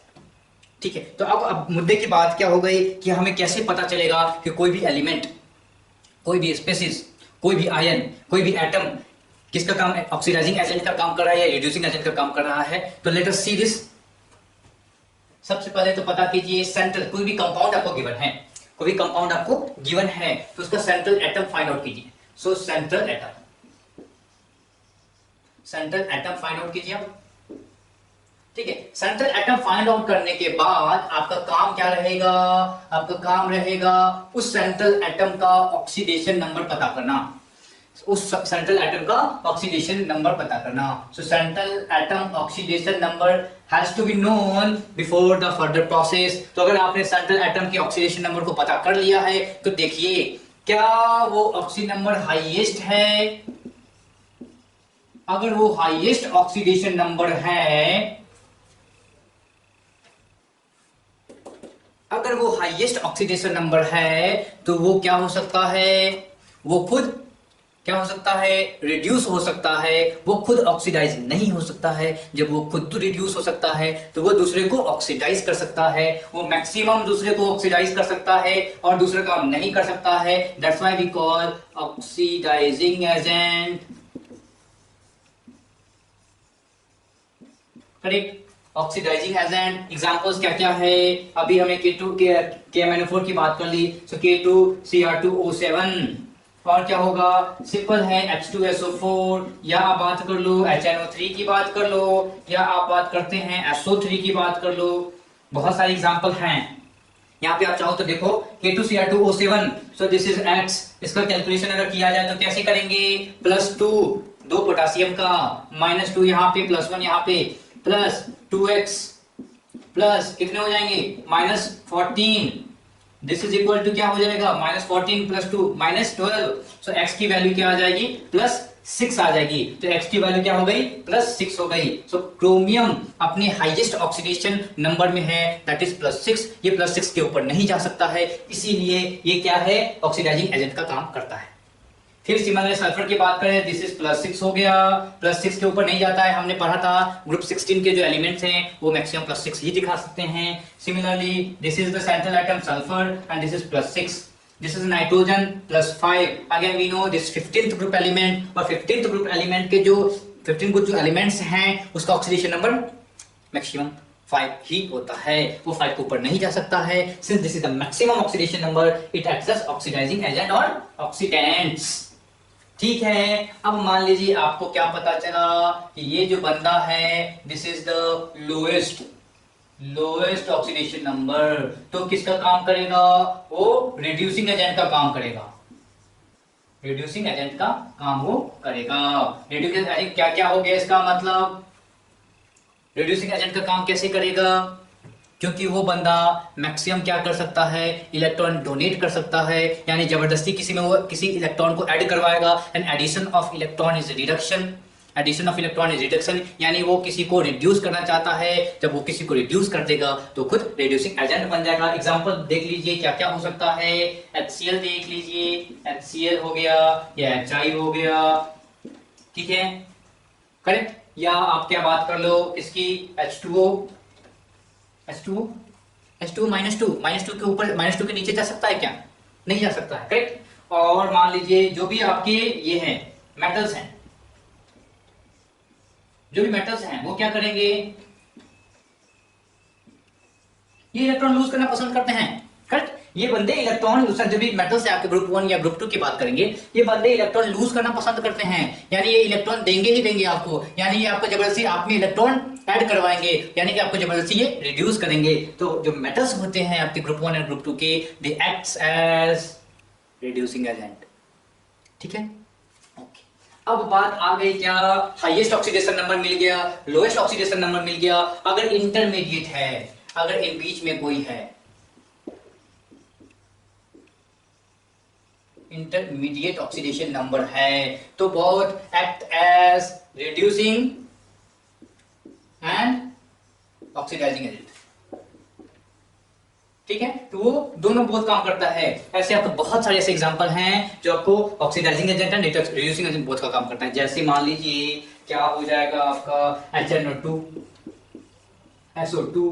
ठीक है, तो अब मुद्दे की बात क्या हो गई कि हमें कैसे पता चलेगा कि कोई भी एलिमेंट, कोई भी स्पीशीज, कोई भी आयन, कोई भी एटम किसका काम है? ऑक्सीडाइजिंग एजेंट का काम कर रहा है या रिड्यूसिंग एजेंट का काम कर रहा है? तो लेट अस सी दिस। सबसे पहले तो पता कीजिए सेंट्रल, कोई भी कंपाउंड आपको गिवन है, कोई भी कंपाउंड आपको गिवन है तो उसका सेंट्रल एटम फाइंड आउट कीजिए। सो central atom, central atom find out कीजिए आप। ठीक है, सेंट्रल एटम फाइंड आउट करने के बाद आपका काम क्या रहेगा? आपका काम रहेगा उस सेंट्रल एटम का ऑक्सीडेशन नंबर पता करना, उस सेंट्रल एटम का ऑक्सीडेशन नंबर पता करना। So central atom oxidation number has to be known before the further process. तो अगर आपने सेंट्रल एटम के ऑक्सीडेशन नंबर को पता कर लिया है तो देखिए क्या वो ऑक्सीजन नंबर हाईएस्ट है। अगर वो हाईएस्ट ऑक्सीडेशन नंबर है, अगर वो हाईएस्ट ऑक्सीडेशन नंबर है तो वो क्या हो सकता है? वो खुद क्या हो सकता है? रिड्यूस हो सकता है। वो खुद ऑक्सीडाइज नहीं हो सकता है। जब वो खुद तो रिड्यूस हो सकता है तो वो दूसरे को ऑक्सीडाइज कर सकता है। वो मैक्सिमम दूसरे को ऑक्सीडाइज कर सकता है और दूसरे काम नहीं कर सकता है। That's why we call oxidizing agent. Correct, oxidizing agent. Examples क्या क्या है? अभी हमने KMnO4 की बात कर ली, सो K2Cr2O7। और क्या होगा? सिंपल है H2SO4, या आप बात कर लो HNO3 की बात कर लो, या आप बात करते हैं SO3 की बात कर लो। बहुत सारे एग्जांपल हैं। यहाँ पे आप चाहो तो देखो K2Cr2O7, so this is X। इसका कैलकुलेशन अगर किया जाए तो कैसे करेंगे? +2, 2 पोटासियम का, -2 यहाँ पे, +1 यहाँ पे, प्लस 2x प्लस कितने हो जाएंगे? -14। दिस इज इक्वल टू क्या हो जाएगा? -14 + 2 -12। सो x की वैल्यू क्या आ जाएगी? +6 आ जाएगी। तो x की वैल्यू क्या हो गई? +6 हो गई। सो क्रोमियम अपने हाईएस्ट ऑक्सीडेशन नंबर में है, दैट इज +6। ये +6 के ऊपर नहीं जा सकता है, इसीलिए ये क्या है? ऑक्सीडाइजिंग एजेंट का काम करता है। फिर सिमिलरली सल्फर की बात करें, दिस इज +6 हो गया। +6 के ऊपर नहीं जाता है, हमने पढ़ा था ग्रुप 16 के जो एलिमेंट्स हैं वो मैक्सिमम +6 ही दिखा सकते हैं। Similarly this is the central atom sulphur and this is +6। This is nitrogen +5। Again we know this 15th group element, और 15th ग्रुप एलिमेंट के जो 15 कुछ जो एलिमेंट्स हैं उसका ऑक्सीडेशन नंबर मैक्सिमम 5 ही होता है, वो 5 के ऊपर नहीं जा सकता है। Since this is the maximum oxidation number, it acts as oxidizing agent और ऑक्सीडेंट्स। ठीक है, अब मान लीजिए आपको क्या पता चला कि ये जो बंदा है this is the lowest oxidation number. तो किसका काम करेगा? वो रिड्यूसिंग एजेंट का काम करेगा। रिड्यूसिंग एजेंट का काम वो करेगा। रिड्यूसिंग एजेंट क्या क्या हो गया? इसका मतलब रिड्यूसिंग एजेंट का काम कैसे करेगा? क्योंकि वो बंदा मैक्सिमम क्या कर सकता है? इलेक्ट्रॉन डोनेट कर सकता है, यानी जबरदस्ती किसी में वो किसी इलेक्ट्रॉन को ऐड करवाएगा। And addition of electron is reduction, addition of electron is reduction, यानी वो किसी को रिड्यूस करना चाहता है। जब वो किसी को रिड्यूस कर देगा तो खुद रिड्यूसिंग एजेंट बन जाएगा। एग्जांपल देख लीजिए क्या क्या हो सकता है। HCl देख लीजिए, HCl हो गया या HI हो गया, ठीक है, करेक्ट। या आप क्या बात कर लो इसकी H2O -2 के ऊपर -2 के नीचे जा सकता है क्या? नहीं जा सकता है, करेक्ट। और मान लीजिए जो भी आपके ये हैं मेटल्स हैं, जो भी मेटल्स हैं वो क्या करेंगे? ये इलेक्ट्रॉन लूज करना पसंद करते हैं, करेक्ट। ये बंदे इलेक्ट्रॉन लूज, जो भी मेटल्स है आपके ग्रुप 1 या ग्रुप 2 की बात करेंगे, ये बंदे इलेक्ट्रॉन लूज करना पसंद करते हैं, यानी ये इलेक्ट्रॉन देंगे ही देंगे आपको, यानी ये आपको जबरदस्ती आप में इलेक्ट्रॉन ऐड करवाएंगे, यानी कि आपको जबरदस्ती ये रिड्यूस करेंगे। तो जो मेटल्स होते हैं आपके ग्रुप 1 और ग्रुप 2 के, दे एक्ट्स एज रिड्यूसिंग एजेंट, ठीक है। ओके, अब बात आ गई क्या? हाईएस्ट ऑक्सीडेशन नंबर मिल गया, लोएस्ट ऑक्सीडेशन नंबर मिल गया। अगर इंटरमीडिएट है, अगर इन बीच में कोई है, इंटरमीडिएट ऑक्सीडेशन नंबर है, तो both act as reducing and oxidising agent, ठीक है। तो वो दोनों बहुत काम करता है। ऐसे आपको बहुत सारे ऐसे एग्जांपल हैं जो आपको oxidizing agent and reducing agent बहुत का काम करता है। जैसे मान लीजिए क्या हो जाएगा आपका HNO2 SO2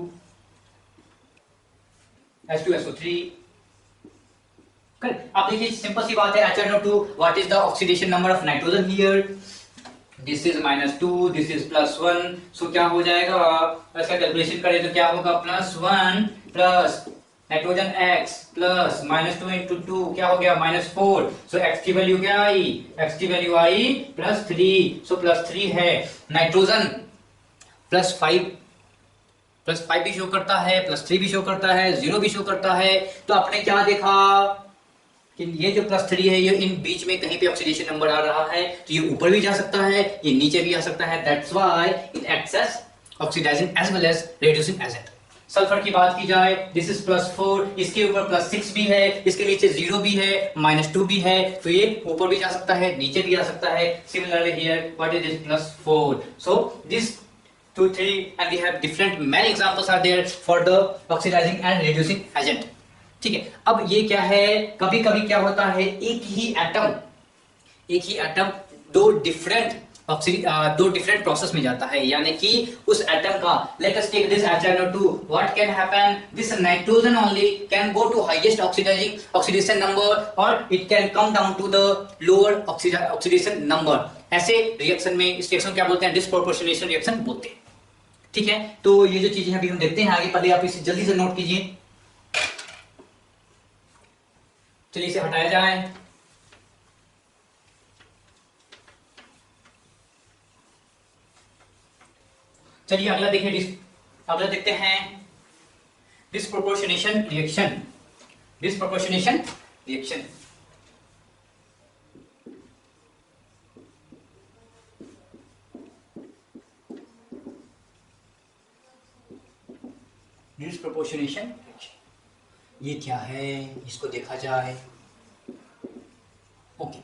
H2SO3। अब देखिए सिंपल सी बात है, HNO2 what is the oxidation number of nitrogen here? This is -2, this is +1, सो क्या हो जाएगा, इसका कैलकुलेशन करें तो क्या होगा, +1 प्लस नाइट्रोजन x प्लस -2 इंटू 2 क्या हो गया, -4, सो x की वैल्यू क्या आई, x की वैल्यू आई +3, सो +3 है। नाइट्रोजन +5 भी शो करता है, +3 भी शो करता है, 0 भी शो करता है। तो आपने क्या देखा कि ये जो +3 है ये इन बीच में कहीं पे ऑक्सीडेशन नंबर आ रहा है, तो ये ऊपर भी जा सकता है, ये नीचे भी आ सकता है। That's why it acts as oxidizing as well as reducing agent. Sulphur की बात की जाए, दिस इज +4, इसके ऊपर +6 भी है, इसके नीचे 0 भी है, -2 भी है, तो ये ऊपर भी जा सकता है, नीचे भी आ सकता है। Similarly here what is this, +4, so this 2 3 and we have different many examples are there for the oxidizing and reducing agent। ठीक है, अब ये क्या है, कभी कभी क्या होता है, एक ही एटम दो डिफरेंट प्रोसेस में जाता है, यानी कि उस एटम का, let us take this HNO2, what can happen, this nitrogen only can go to highest oxidation number और it can come down to the lower oxidation number. ऐसे रिएक्शन में, इस रिएक्शन क्या बोलते हैं, डिस्प्रोपोर्शनेशन रिएक्शन बोलते हैं। ठीक है, तो ये जो चीजें अभी हम देखते हैं आगे, पहले आप इसे जल्दी से नोट कीजिए। चलिए इसे हटाया जाए। चलिए अगला देखते हैं डिस्प्रोपोर्शनेशन रिएक्शन। डिस्प्रोपोर्शनेशन ये क्या है, इसको देखा जाए। ओके,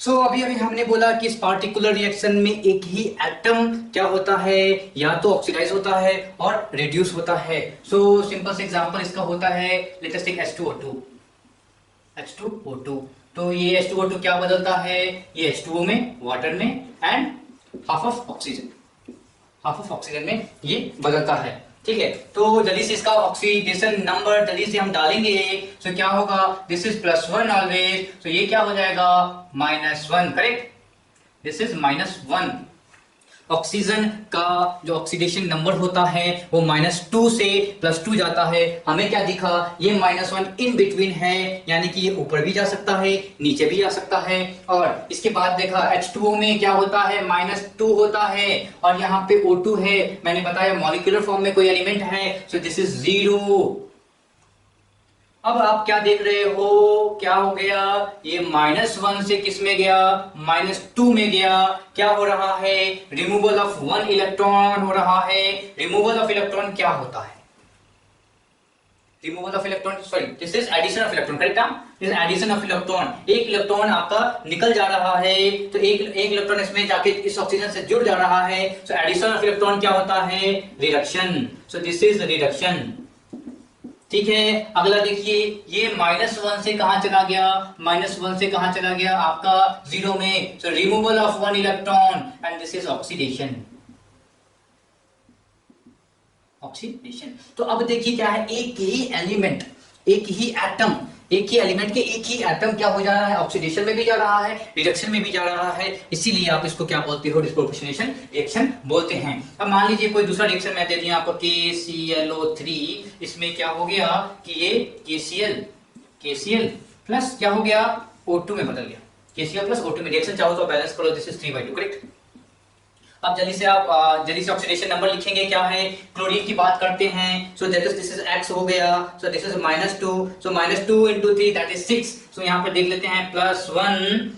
सो अभी हमने बोला कि इस पार्टिकुलर रिएक्शन में एक ही एटम क्या होता है, या तो ऑक्सीडाइज होता है और रिड्यूस होता है। सो सिंपल से एग्जांपल इसका होता है, लेट अस टेक H2O2। तो ये H2O2 क्या बदलता है, ये H2O में, वाटर में, एंड हाफ ऑफ ऑक्सीजन में ये बदलता है। ठीक है, तो जल्दी से इसका ऑक्सीडेशन नंबर जल्दी से हम डालेंगे, तो क्या होगा, दिस इज +1 ऑलवेज, तो ये क्या हो जाएगा, -1, करेक्ट, दिस इज -1। ऑक्सीजन का जो ऑक्सीडेशन नंबर होता है वो -2 से +2 जाता है। हमें क्या दिखा, ये -1 इन बिटवीन है, यानी कि ये ऊपर भी जा सकता है, नीचे भी जा सकता है। और इसके बाद देखा H2O में क्या होता है, -2 होता है, और यहाँ पे O2 है, मैंने बताया मॉलिक्यूलर फॉर्म में कोई एलिमेंट है, सो दिस इज 0। अब आप क्या देख रहे हो, क्या हो गया, ये -1 से किस में गया, -2 में गया। क्या हो रहा है, रिमूवल ऑफ 1 इलेक्ट्रॉन हो रहा है। रिमूवल ऑफ इलेक्ट्रॉन क्या होता है, removal of electron, sorry this is addition of electron, correct, this is addition of electron. एक इलेक्ट्रॉन आपका निकल जा रहा है, तो एक इलेक्ट्रॉन इसमें जाके इस ऑक्सीजन से जुड़ जा रहा है, सो एडिशन ऑफ इलेक्ट्रॉन क्या होता है, reduction, so this is reduction. ठीक है, अगला देखिए, ये -1 से कहां चला गया, -1 से कहां चला गया, आपका 0 में, सो removal of 1 electron, and this is oxidation. तो अब देखिए क्या है, एक ही एलिमेंट, एक ही एलिमेंट के एक ही एटम क्या हो जा रहा है, ऑक्सीडेशन में भी जा रहा है, रिडक्शन में भी जा रहा है, इसीलिए आप इसको क्या बोलते हो, डिस्प्रोपोर्शनेशन रिएक्शन बोलते हैं। अब मान लीजिए कोई दूसरा रिएक्शन मैं दे दिया आपको, KClO3, इसमें क्या हो गया कि ये KCl प्लस क्या हो गया, O2 में बदल गया, KCl प्लस O2 में। रिएक्शन चाहो तो बैलेंस करो, दिस इज 3/2, करेक्ट। अब जल्दी से ऑक्सीडेशन नंबर लिखेंगे, क्या है, क्लोरीन की बात करते हैं, सो that is this is X हो गया, सो this is -2, so -2 into 3 that is 6। सो यहाँ पर देख लेते हैं, +1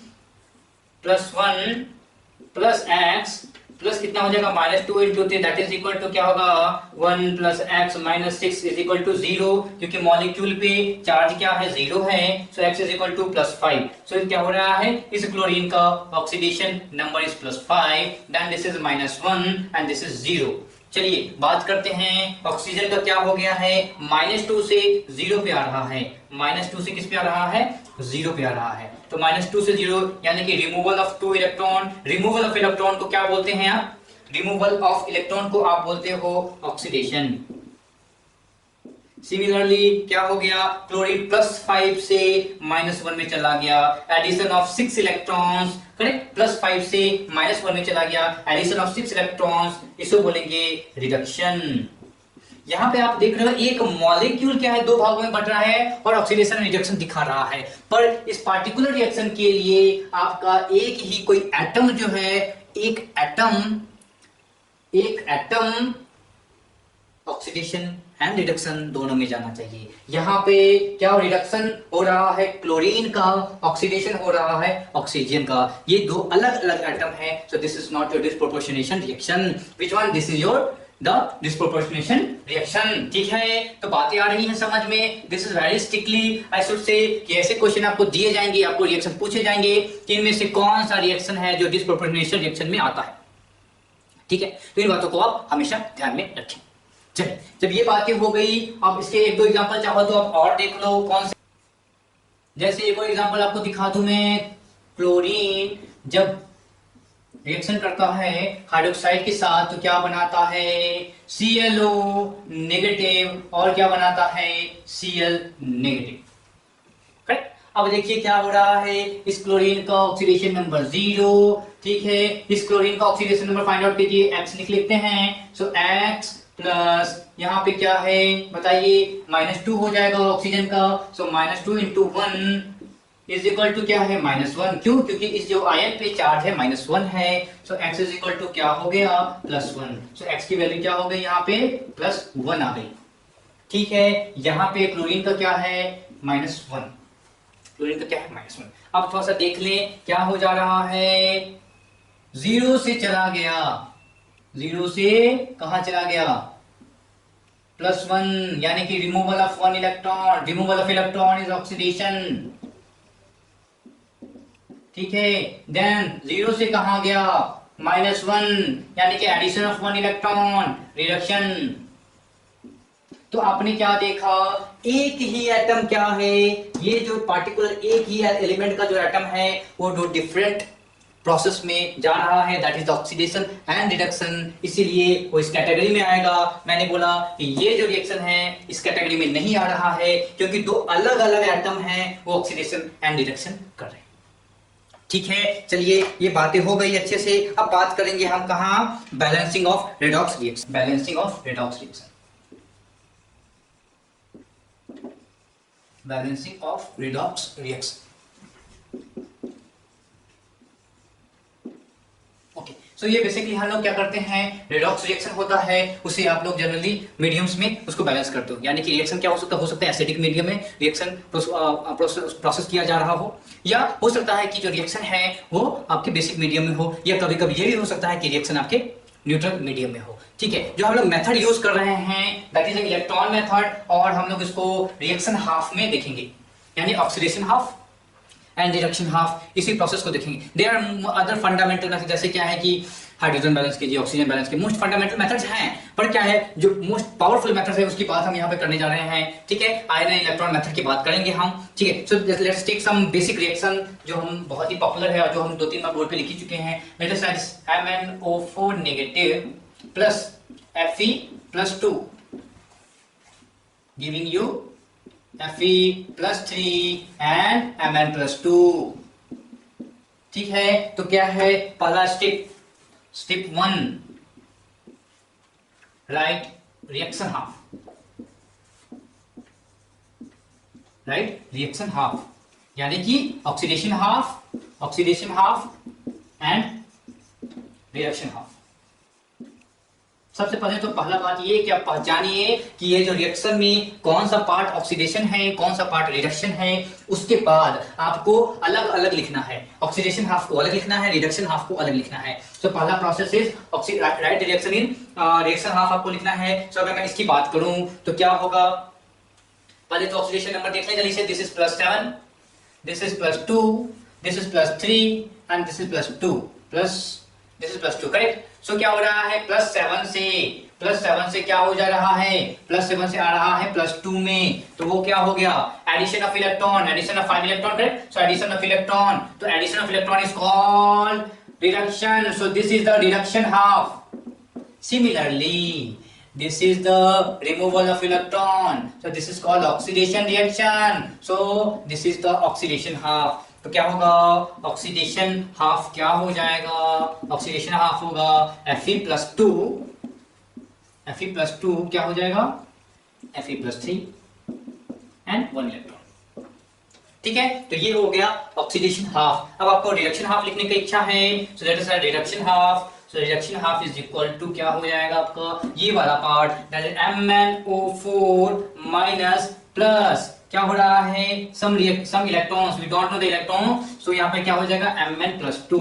प्लस X प्लस कितना हो जाएगा, -2 into 3 that is equal to क्या होगा, 1 + X - 6 इज इक्वल टू 0, क्योंकि मॉलिक्यूल पे चार्ज क्या है, 0 है, so X is equal to +5। So क्या हो रहा है, इस क्लोरीन का oxidation number is +5, then this is -1 and this is 0। चलिए बात करते हैं, ऑक्सीजन का क्या हो गया है, -2 से 0 पे आ रहा है, -2 से किस पे आ रहा है, 0 पे आ रहा है। तो -2 से 0 यानी कि removal of 2 electron. Removal of electron को क्या बोलते हैं आप, रिमूवल ऑफ इलेक्ट्रॉन को आप बोलते हो ऑक्सीडेशन। सिमिलरली क्या हो गया, क्लोरीन +5 से -1 में चला गया, एडिशन ऑफ 6 इलेक्ट्रॉन्स, करेक्ट, +5 से -1 में चला गया, एडिशन ऑफ 6 इलेक्ट्रॉन्स, इसे बोलेंगे रिडक्शन। यहां पे आप देख रहे हो एक मॉलिक्यूल क्या है, दो भागों में बट रहा है और ऑक्सीडेशन रिडक्शन दिखा रहा है, पर इस पार्टिकुलर रिएक्शन के लिए आपका एक ही कोई एटम जो है, एक एटम ऑक्सीडेशन एंड रिडक्शन दोनों में जाना चाहिए। यहां पे क्या रिडक्शन हो रहा है, क्लोरीन का, ऑक्सीडेशन हो रहा है ऑक्सीजन का, ये दो अलग अलग एटम है। So this is not your disproportionation reaction, which one, this is your the disproportionation reaction. ठीक है, तो बातें आ रही हैं समझ में। This is very strictly I should say कि ऐसे क्वेश्चन आपको दिए जाएंगे, आपको रिएक्शन पूछे जाएंगे कि इनमें से कौन सा रिएक्शन है जो डिस्प्रोपोर्शनेशन रिएक्शन में आता है। ठीक है, तो इन बातों को आप हमेशा ध्यान में रखें। चलिए, जब ये बातें हो गई, अब इसके एक दो एग्जांपल चाहो तो आप और देख लो कौन से, जैसे एक और एग्जांपल आपको दिखा दूं मैं, क्लोरीन जब रिएक्शन करता है हाइड्रोक्साइड के साथ तो क्या बनाता है, ClO नेगेटिव, और क्या बनाता है, Cl नेगेटिव। करेक्ट। अब देखिए क्या हो रहा है, इस क्लोरीन का ऑक्सीडेशन नंबर 0, ठीक है, इस क्लोरीन का ऑक्सीडेशन नंबर फाइंड आउट कीजिए, X लिख लेते हैं। सो X प्लस यहाँ पे क्या है बताइए, -2 हो जाएगा ऑक्सीजन का। सो -2 × 1 इज इक्वल टू क्या है, -1। क्यों, क्योंकि इस जो आयन पे चार्ज है -1 है। So x is equal to क्या हो गया, +1। सो x की वैल्यू क्या हो गई, यहाँ पे +1 आ गई। ठीक है, यहाँ पे क्लोरीन का क्या है, -1, क्लोरीन का क्या है, -1। अब थोड़ा सा देख लें क्या हो जा रहा है, 0 से चला गया, 0 से कहां चला गया, +1, यानी कि removal of 1 electron, removal of electron is oxidation. ठीक है, देन 0 से कहां गया, -1, यानी कि एडिशन ऑफ 1 इलेक्ट्रॉन, रिडक्शन। तो आपने क्या देखा, एक ही एटम क्या है, ये जो पार्टिकुलर एक ही एलिमेंट का जो एटम है वो दो डिफरेंट प्रोसेस में जा रहा है, that is oxidation and reduction, इसीलिए वो इस कैटेगरी में आएगा। मैंने बोला कि ये जो रिएक्शन है इस कैटेगरी में नहीं आ रहा है क्योंकि दो अलग अलग एटम हैं वो ऑक्सीडेशन एंड रिडक्शन कर रहे हैं। ठीक है, चलिए ये बातें हो गई अच्छे से। अब बात करेंगे हम कहां, balancing of redox reaction, balancing of redox reaction, balancing of redox reaction. Okay, so ये बेसिकली हम लोग क्या करते हैं, रेडॉक्स रिएक्शन होता है उसे आप लोग जनरली मीडियम्स में उसको बैलेंस करते हो, यानी कि रिएक्शन क्या हो सकता है एसिडिक मीडियम में रिएक्शन प्रोसेस किया जा रहा हो, या हो सकता है कि जो रिएक्शन है वो आपके बेसिक मीडियम में हो, या कभी कभी ये भी हो सकता है कि रिएक्शन आपके न्यूट्रल मीडियम में हो। ठीक है, जो हम लोग मेथड यूज कर रहे हैं दैट इज इलेक्ट्रॉन मेथड, और हम लोग इसको रिएक्शन हाफ में देखेंगे, यानी oxidation half and reduction half, इसी प्रोसेस को देखेंगे। There are other fundamental method, जैसे क्या है कि हाइड्रोजन बैलेंस कीजिए, ऑक्सीजन बैलेंस के मोस्ट फंडामेंटल मेथड्स हैं, पर क्या है जो मोस्ट पावरफुल मेथड है उसकी बात हम यहाँ पे करने जा रहे हैं। ठीक है, आयरन इलेक्ट्रॉन मेथड की बात करेंगे हम। ठीक है, so let's take some basic reaction जो हम बहुत ही पॉपुलर है और जो हम 2-3 बार बोर्ड पे लिख ही चुके हैं। Late us right MnO4 negative plus Fe+2 giving you Fe+3 and Mn+2। ठीक है, तो क्या है पहला step 1, right reaction half, right reaction half, यानी कि oxidation half and reduction half. सबसे पहले तो पहला बात ये कि आप पहचानिए कि ये जो रिएक्शन में कौन सा पार्ट ऑक्सीडेशन है, कौन सा पार्ट रिडक्शन है। उसके बाद आपको अलग अलग लिखना है, ऑक्सीडेशन हाफ को अलग लिखना है, रिडक्शन हाफ को अलग लिखना है। तो पहला process is right reaction in reaction half आपको लिखना है। सो अगर मैं इसकी बात करूं तो क्या होगा, पहले तो ऑक्सीडेशन नंबर देख लें जल्दी से, this is +7, this is +2, this is +3 and this is +2 plus this is +2, correct. So क्या हो रहा है, +7 से क्या हो जा रहा है, +7 से आ रहा है +2 में, तो वो क्या हो गया, addition of electron, addition of 5 electron, correct. So addition of electron, तो addition of electron is called reduction. So this is the reduction half. Similarly This is the removal of electron. So this is called oxidation reaction. So this is the oxidation half. तो क्या होगा, ऑक्सीडेशन हाफ क्या हो जाएगा, ऑक्सीडेशन हाफ होगा Fe+2, Fe+2 क्या हो जाएगा, Fe+3 एंड 1 इलेक्ट्रॉन। ठीक है, तो ये हो गया ऑक्सीडेशन हाफ। अब आपको रिडक्शन हाफ लिखने की इच्छा है, so that is reduction half. So reduction half is equal to क्या हो जाएगा आपका, ये वाला part that is MnO4 minus plus क्या हो रहा है, some electrons, we don't know the electron, so यहाँ पे क्या हो जाएगा Mn+2।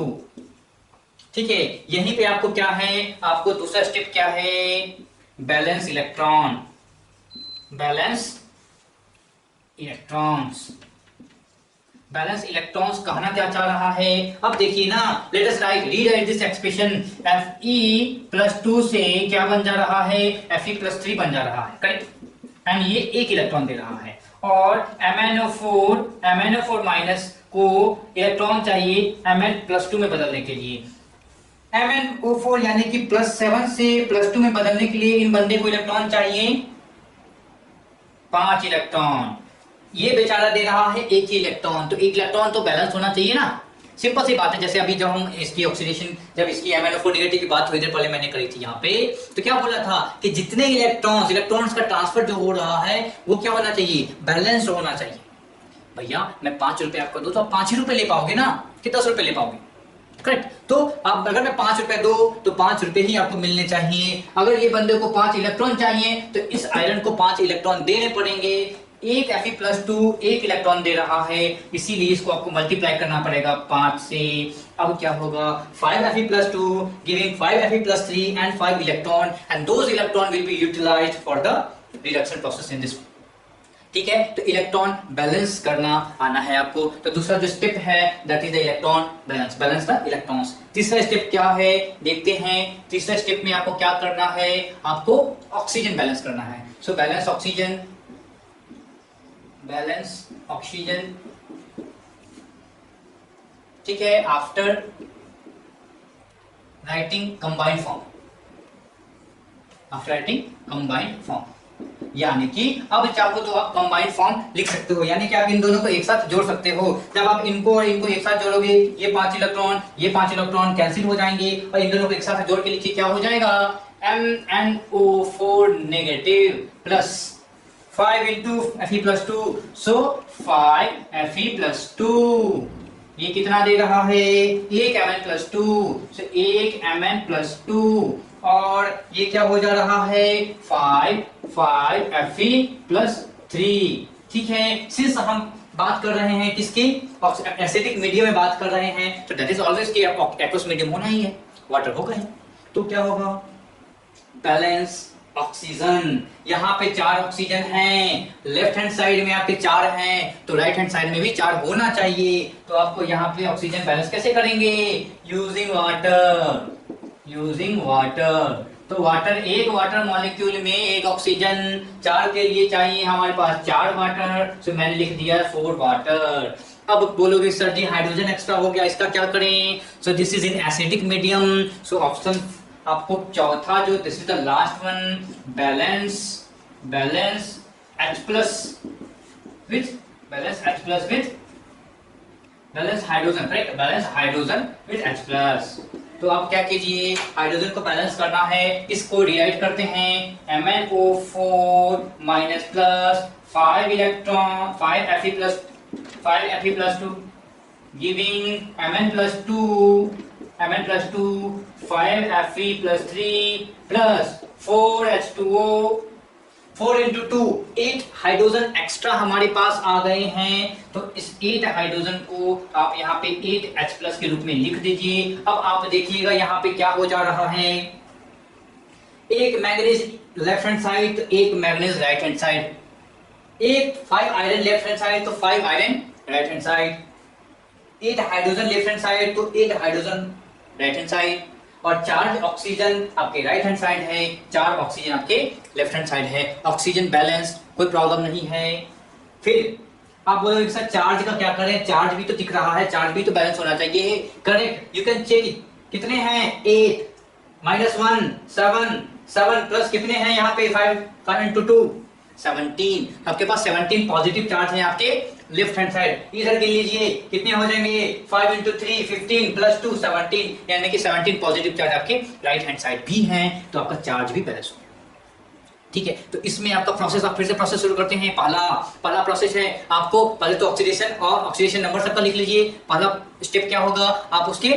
ठीक है, यहीं पे आपको क्या है, आपको दूसरा स्टेप क्या है, balance electron, balance electrons. Balance electrons कहना क्या चाह रहा है, अब देखिए ना, let us rewrite this expression, Fe+2 से क्या बन जा रहा है, Fe+3 बन जा रहा है, करेक्ट, एंड ये एक इलेक्ट्रॉन दे रहा है, और MnO4 माइनस को इलेक्ट्रॉन चाहिए Mn+2 में बदलने के लिए। MnO4 यानी कि +7 से +2 में बदलने के लिए इन बंदे को इलेक्ट्रॉन चाहिए 5 इलेक्ट्रॉन, ये बेचारा दे रहा है एक ही इलेक्ट्रॉन, तो एक इलेक्ट्रॉन तो बैलेंस होना चाहिए ना, सिंपल सी बात है। जैसे अभी जब हम इसकी ऑक्सीडेशन, जब इसकी MnO4 नेगेटिव की बात थोड़ी देर पहले मैंने करी थी यहाँ पे, तो क्या बोला था कि जितने इलेक्ट्रॉन्स का ट्रांसफर जो हो रहा है वो क्या होना चाहिए, बैलेंस होना चाहिए। भैया मैं 5 रुपए आपको दूं तो आप 5 ही रुपए ले पाओगे ना, कि 10 रुपए ले पाओगे, करेक्ट। तो आप अगर मैं 5 रुपए दो तो 5 रुपए ही आपको मिलने चाहिए। अगर ये बंदे को 5 इलेक्ट्रॉन चाहिए तो इस आयरन को 5 इलेक्ट्रॉन देने पड़ेंगे, एक Fe+2 एक इलेक्ट्रॉन दे रहा है, इसीलिए इसको आपको मल्टीप्लाई करना पड़ेगा 5 से। अब क्या होगा, 5 Fe+2 giving 5 Fe+3 and 5 electron, and those electron will be utilized for the reduction process in this. ठीक है, तो इलेक्ट्रॉन बैलेंस करना आना है आपको। तो दूसरा जो स्टेप है that is the electron balance, balance the electrons. तीसरा स्टेप क्या है देखते हैं, तीसरा स्टेप में आपको क्या करना है, आपको ऑक्सीजन बैलेंस करना है। So balance oxygen, balance oxygen, ठीक है, after writing combined form, after writing combined form, यानी कि अब चाहो तो आप कंबाइंड फॉर्म लिख सकते हो, यानी कि आप इन दोनों को एक साथ जोड़ सकते हो। जब आप इनको और इनको एक साथ जोड़ोगे, ये 5 इलेक्ट्रॉन कैंसिल हो जाएंगे, और इन दोनों को एक साथ जोड़ के लिखिए क्या हो जाएगा, MnO4 negative plus 5 into Fe+2, so 5 Fe+2, ये कितना दे रहा है, एक Mn+2, so एक Mn+2, और ये क्या हो जा रहा है 5 Fe+3। ठीक है, सिंस हम बात कर रहे हैं किसकी, एसिडिक मीडियम में बात कर रहे हैं, तो दैट इज ऑलवेज कि एक्वस मीडियम होना ही है, वाटर होगा ही। तो क्या होगा, बैलेंस ऑक्सीजन, यहाँ पे 4 ऑक्सीजन हैं, लेफ्ट हैंड साइड में आपके 4 हैं, तो राइट हैंड साइड में भी 4 होना चाहिए। तो आपको यहाँ पे ऑक्सीजन बैलेंस कैसे करेंगे, यूजिंग वाटर, यूजिंग वाटर। तो वाटर, एक वाटर मॉलिक्यूल में एक ऑक्सीजन, 4 के लिए चाहिए हमारे पास 4 वाटर, तो मैंने लिख दिया 4 वाटर। अब बोलोगे सर जी हाइड्रोजन एक्स्ट्रा हो गया, इसका क्या करें, सो this is in acidic medium, so option आपको चौथा जो, this is the last one, balance H plus with balance hydrogen, correct, balance hydrogen with H plus. तो आप क्या कीजिए, हाइड्रोजन को बैलेंस करना है, इसको डिवाइड करते हैं, MnO4 minus plus 5 electron 5 Fe+2 giving Mn+2 5 Fe+3 plus 4 H2O, 4 into 2 8 hydrogen extra हमारे पास आ गए हैं। तो इस 8 हाइड्रोजन को आप यहाँ पे 8H+ के रूप में लिख दीजिए। अब आप देखिएगा यहाँ पे क्या हो जा रहा है, एक मैग्नीज लेफ्ट हैंड साइड तो एक मैग्नीज राइट हैंड साइड, एक 5 आयरन लेफ्ट हैंड साइड तो 5 iron right hand side, 8 hydrogen left hand side तो 8 हाइड्रोजन राइट हैंड साइड, और 4 ऑक्सीजन आपके राइट हैंड साइड है, 4 ऑक्सीजन आपके लेफ्ट हैंड साइड है। ऑक्सीजन बैलेंस, कोई प्रॉब्लम नहीं है। फिर आप बोलोगे सर चार्ज का क्या करें, चार्ज भी तो दिख रहा है, चार्ज भी तो बैलेंस होना चाहिए, करेक्ट, यू कैन चेक कितने हैं, 8 -1 7 7 प्लस कितने हैं यहाँ पे 5 इंटू 2 17। आपके पास 17 पॉजिटिव चार्ज है आपके लेफ्ट हैंड साइड। इधर गिन लीजिए कितने हो जाएंगे 5 इंटू 3 15 प्लस 2 17, यानी कि 17 पॉजिटिव चार्ज आपके राइट हैंड साइड भी हैं, तो आपका चार्ज भी बैलेंस हो गया। ठीक है, तो इसमें आपका प्रोसेस, आप फिर से प्रोसेस शुरू करते हैं। पहला प्रोसेस है, आपको पहले तो ऑक्सीडेशन और ऑक्सीडेशन नंबर सबका लिख लीजिए। पहला स्टेप क्या होगा, आप उसके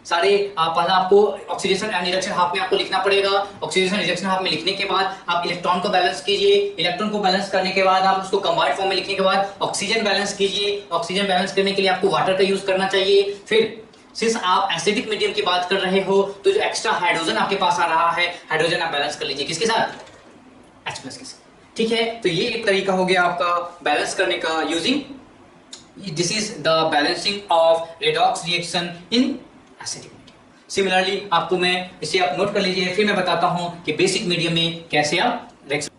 सारे पहला आपको ऑक्सीडेशन एंड रिडक्शन हाफ में आपको लिखना पड़ेगा। ऑक्सीडेशन रिडक्शन हाफ में लिखने के बाद आप इलेक्ट्रॉन को बैलेंस कीजिए। इलेक्ट्रॉन को बैलेंस करने के बाद आप उसको कंबाइंड फॉर्म में लिखने के बाद ऑक्सीजन बैलेंस कीजिए। ऑक्सीजन बैलेंस करने के लिए आपको वाटर का यूज करना चाहिए। फिर सिंस आप एसिडिक मीडियम की बात कर रहे हो, तो जो एक्स्ट्रा हाइड्रोजन आपके पास आ रहा है, हाइड्रोजन आप बैलेंस कर लीजिए किसके साथ, H+ के साथ। ठीक है, तो ये एक तरीका हो गया आपका बैलेंस करने का using, this is the balancing of redox reaction in acidic medium. Similarly आपको मैं इसे आप नोट कर लीजिए, फिर मैं बताता हूं कि बेसिक मीडियम में कैसे आप रिएक्शन।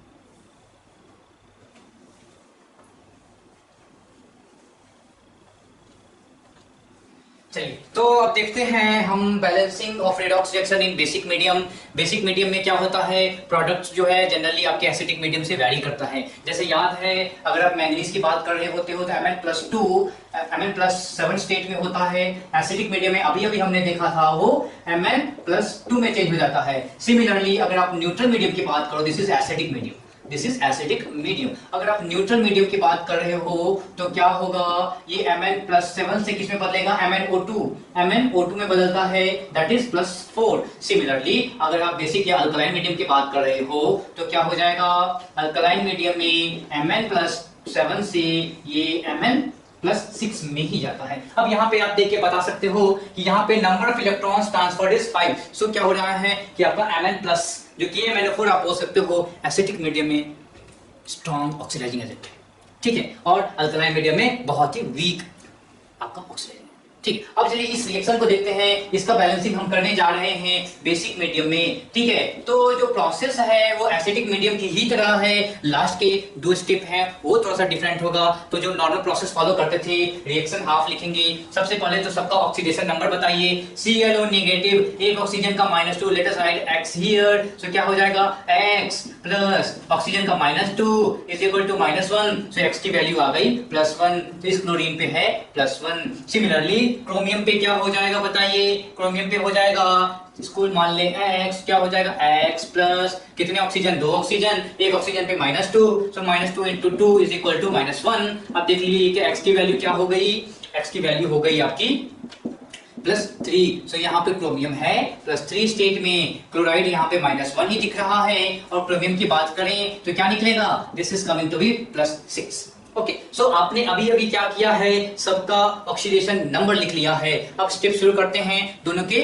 चलिए, तो अब देखते हैं हम balancing of redox reaction in basic medium. Basic medium में क्या होता है, प्रोडक्ट जो है जनरली आपके एसिडिक मीडियम से वैरी करता है। जैसे याद है, अगर आप मैंगनीज की बात कर रहे होते हो तो Mn+2 Mn+7 स्टेट में होता है। एसिडिक मीडियम में अभी अभी हमने देखा था वो Mn+2 में चेंज हो जाता है। सिमिलरली अगर आप न्यूट्रल मीडियम की बात करो, this is acidic medium, this is acidic medium. अगर आप न्यूट्रल मीडियम की बात कर रहे हो तो क्या होगा, ये Mn+7 से किसमें बदलेगा, MnO2 में बदलता है, दैट इज +4। सिमिलरली अगर आप बेसिक या अल्कलाइन मीडियम की बात कर रहे हो तो क्या हो जाएगा, अल्कलाइन मीडियम में Mn+7 से ये Mn+6 में ही जाता है। अब यहाँ पे आप देख के बता सकते हो कि यहाँ पे number of electrons transferred is 5। So क्या हो रहा है कि आपका Mn+ जो कि MnO4 आप बोल सकते हो एसिडिक मीडियम में स्ट्रॉन्ग ऑक्सीडाइजिंग एजेंट है। ठीक है, और अल्कलाइन मीडियम में बहुत ही वीक आपका ऑक्सीडाइजिंग। ठीक, अब चलिए इस रिएक्शन को देखते हैं। इसका बैलेंसिंग हम करने जा रहे हैं बेसिक मीडियम में। ठीक है, तो जो प्रोसेस है वो एसिडिक मीडियम की ही तरह है, लास्ट के 2 स्टेप हैं वो थोड़ा सा डिफरेंट होगा। तो जो नॉर्मल प्रोसेस फॉलो करते थे, रिएक्शन हाफ लिखेंगे। सबसे पहले तो सबका ऑक्सीडेशन नंबर बताइए। ClO नेगेटिव, एक ऑक्सीजन का -2, let us write X here. So क्या हो जाएगा, X प्लस ऑक्सीजन का -2 is equal to -1। So X की वैल्यू आ गई +1, तो इस क्लोरीन पे है +1। सिमिलरली क्रोमियम पे क्या हो जाएगा बताइए, क्रोमियम पे हो जाएगा, इसको मान ले X, क्या हो जाएगा X प्लस कितने ऑक्सीजन, 2 ऑक्सीजन, एक ऑक्सीजन पे -2, सो -2 इंटू 2 इज इक्वल टू -1। अब देख लीजिए कि X की वैल्यू क्या हो गई, X की वैल्यू हो गई आपकी +3। सो यहाँ पे क्रोमियम है +3 स्टेट में, क्लोराइड यहाँ पे -1 ही दिख रहा है, और क्रोमियम की बात करें तो क्या निकलेगा, this is coming to be +6। Okay, so आपने अभी अभी क्या किया है, सबका ऑक्सीडेशन नंबर लिख लिया है। अब स्टेप शुरू करते हैं, दोनों के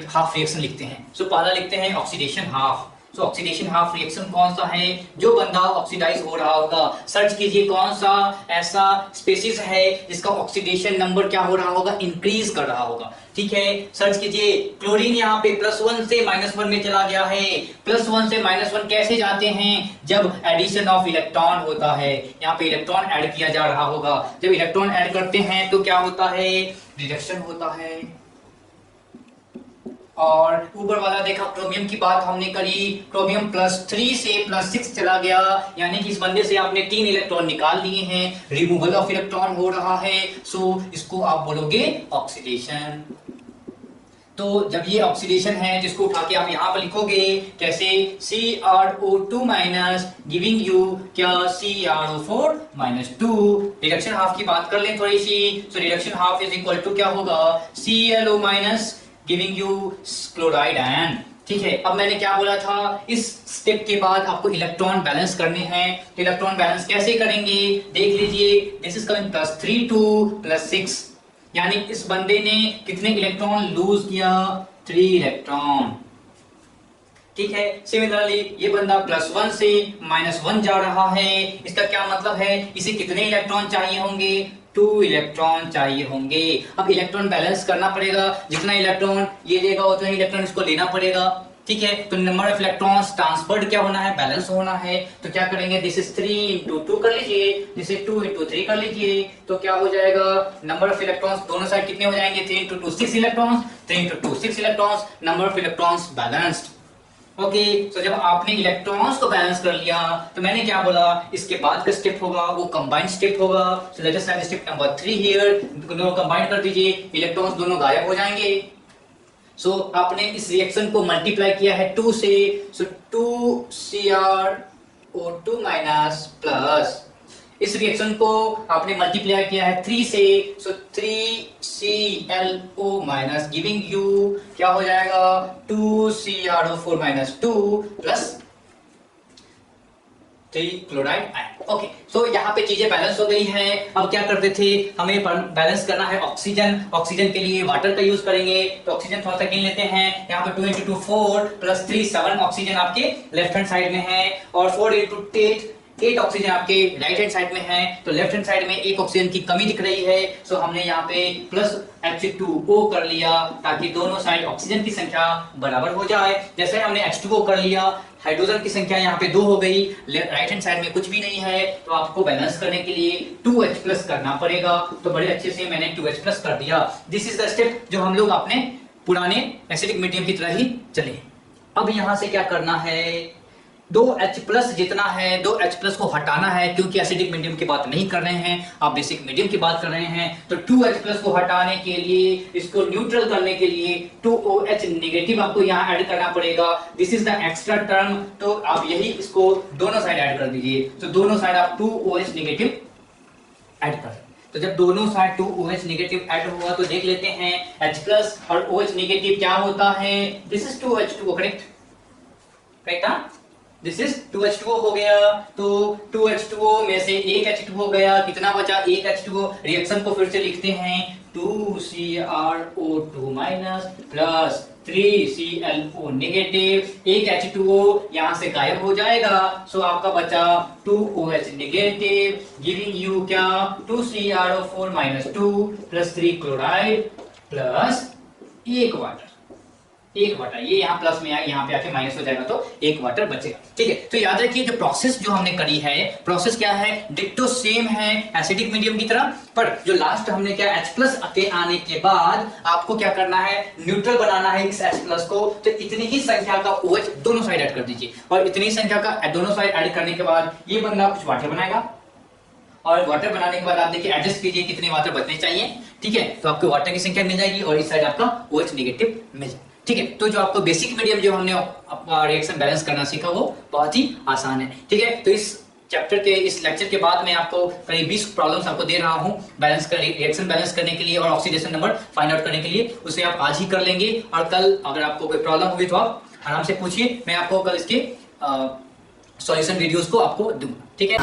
हाफ रिएक्शन लिखते हैं। सो पहला लिखते हैं ऑक्सीडेशन हाफ। सो ऑक्सीडेशन हाफ रिएक्शन कौन सा है, जो बंदा ऑक्सीडाइज हो रहा होगा, सर्च कीजिए कौन सा ऐसा स्पीशीज है जिसका ऑक्सीडेशन नंबर क्या हो रहा होगा, इंक्रीज कर रहा होगा। ठीक है, सर्च कीजिए। क्लोरीन यहाँ पे +1 से -1 में चला गया है। +1 से -1 कैसे जाते हैं, जब एडिशन ऑफ इलेक्ट्रॉन होता है, यहाँ पे इलेक्ट्रॉन ऐड किया जा रहा होगा। जब इलेक्ट्रॉन ऐड करते हैं तो क्या होता है, रिडक्शन होता है। और ऊपर वाला देखा, क्रोमियम की बात हमने करी, क्रोमियम +3 से +6 चला गया, यानी कि इस बंदे से आपने 3 इलेक्ट्रॉन निकाल लिए हैं, रिमूवल ऑफ इलेक्ट्रॉन हो रहा है। सो इसको आप बोलोगे ऑक्सीडेशन। तो जब ये ऑक्सीडेशन है, जिसको उठा के आप यहाँ पर लिखोगे कैसे, CrO2- गिविंग यू क्या, CrO4-2। रिडक्शन हाफ की बात कर लें थोड़ी सी। So reduction half is equal to क्या होगा, ClO- giving you chloride ion. ठीक है, अब मैंने क्या बोला था, इस स्टेप के बाद आपको इलेक्ट्रॉन बैलेंस करने हैं। तो इलेक्ट्रॉन बैलेंस कैसे करेंगे, देख लीजिए, दिस इज कमिंग +3 to +6, यानी इस बंदे ने कितने इलेक्ट्रॉन लूज किया, 3 इलेक्ट्रॉन। ठीक है, सिमिलरली ये बंदा +1 से -1 जा रहा है। इसका क्या मतलब है, इसे कितने इलेक्ट्रॉन चाहिए होंगे, 2 इलेक्ट्रॉन चाहिए होंगे। अब इलेक्ट्रॉन बैलेंस करना पड़ेगा, जितना इलेक्ट्रॉन ये देगा उतना इलेक्ट्रॉन इसको लेना पड़ेगा। ठीक है, तो नंबर ऑफ इलेक्ट्रॉन्स ट्रांसफर्ड क्या होना है, बैलेंस होना है। तो क्या करेंगे, दिस इज 3 इंटू 2 कर लीजिए, दिस इज 2 इंटू 3 कर लीजिए। तो क्या हो जाएगा, नंबर ऑफ इलेक्ट्रॉन्स दोनों साइड कितने हो जाएंगे, 3 into 2 6 electrons, 3 into 2 6 electrons, number of electrons balanced. Okay, तो जब आपने इलेक्ट्रॉन्स को बैलेंस कर लिया तो मैंने क्या बोला, इसके बाद का स्टेप होगा वो कंबाइंड स्टेप होगा। So let us right step number 3 here, दोनों कंबाइन कर दीजिए, इलेक्ट्रॉन्स दोनों गायब हो जाएंगे। सो आपने इस रिएक्शन को मल्टीप्लाई किया है 2 से, सो 2CrO2 माइनस प्लस इस रिएक्शन को आपने मल्टीप्लाई किया है 3 से, सो 3ClO माइनस गिविंग यू क्या हो जाएगा 2CrO4 minus 2 plus 3 chloride ion. Okay, so यहाँ पे चीजें बैलेंस हो गई हैं। अब क्या करते थे, हमें बैलेंस करना है ऑक्सीजन। ऑक्सीजन के लिए वाटर का यूज करेंगे, तो ऑक्सीजन थोड़ा सा गिन लेते हैं। यहाँ पे 2 × 2 4 प्लस 3 7 ऑक्सीजन आपके लेफ्ट हैंड साइड में है, और 4 × 8 ऑक्सीजन आपके राइट हैंड साइड में है। तो लेफ्ट हैंड साइड में एक ऑक्सीजन की कमी दिख रही है, सो हमने यहाँ पे प्लस H2O कर लिया ताकि दोनों साइड ऑक्सीजन की संख्या बराबर हो जाए। जैसे हमने H2O कर लिया, हाइड्रोजन की संख्या यहाँ पे 2 हो गई, राइट हैंड साइड में कुछ भी नहीं है, तो आपको बैलेंस करने के लिए 2H प्लस करना पड़ेगा। तो बड़े अच्छे से मैंने 2H प्लस कर दिया। दिस इज द स्टेप जो हम लोग अपने पुराने एसिडिक मीडियम की तरह ही चले। अब यहाँ से क्या करना है, 2H प्लस जितना है 2H प्लस को हटाना है, क्योंकि एसिडिक मीडियम की बात नहीं कर रहे हैं, आप बेसिक मीडियम की बात कर रहे हैं। तो 2H प्लस को हटाने के लिए, इसको न्यूट्रल करने के लिए 2OH नेगेटिव आपको यहाँ ऐड करना पड़ेगा। This is the extra term, तो आप यही इसको दोनों साइड ऐड कर दीजिए। तो दोनों साइड आप 2OH नेगेटिव ऐड कर, तो जब दोनों साइड 2OH नेगेटिव ऐड हुआ तो देख लेते हैं H प्लस और OH नेगेटिव क्या होता है। This is 2H2O, correct correct, this is 2H2O हो गया। तो 2H2O में से एक H2O गया, कितना बचा, एक H2O। रिएक्शन को फिर से लिखते हैं, 2CrO2 minus plus 3ClO negative, एक H2O यहां से गायब हो जाएगा, सो आपका बचा 2OH नेगेटिव गिविंग यू क्या 2CrO4 minus 2 plus 3 chloride plus 1 water. 1 water ये यहाँ प्लस में आएगा, यहाँ पे आके माइनस हो जाएगा, तो 1 वाटर बचेगा। ठीक है, तो याद रखिए जो प्रोसेस जो हमने करी है, प्रोसेस क्या है, डिट्टो सेम है एसिडिक मीडियम की तरह, पर जो लास्ट हमने क्या H प्लस के आने के बाद आपको क्या करना है, न्यूट्रल बनाना है इस H प्लस को। तो इतनी ही संख्या का OH दोनों साइड ऐड कर दीजिए, और इतनी संख्या का दोनों साइड ऐड करने के बाद ये बंदा कुछ वाटर बनाएगा, और वाटर बनाने के बाद आप देखिए एडजस्ट कीजिए कितने वाटर बचने चाहिए। ठीक है, तो आपको वाटर की संख्या मिल जाएगी और इस साइड आपका OH नेगेटिव मिल जाएगा। ठीक है, तो जो आपको बेसिक मीडियम जो हमने रिएक्शन बैलेंस करना सीखा वो बहुत ही आसान है। ठीक है, तो इस चैप्टर के इस लेक्चर के बाद मैं आपको करीब 20 प्रॉब्लम्स आपको दे रहा हूं बैलेंस कर रिएक्शन बैलेंस करने के लिए और ऑक्सीडेशन नंबर फाइंड आउट करने के लिए। उसे आप आज ही कर लेंगे, और कल अगर आपको कोई प्रॉब्लम हुई तो आप आराम से पूछिए, मैं आपको कल इसके सॉल्यूशन वीडियोस को आपको दूंगा। ठीक है।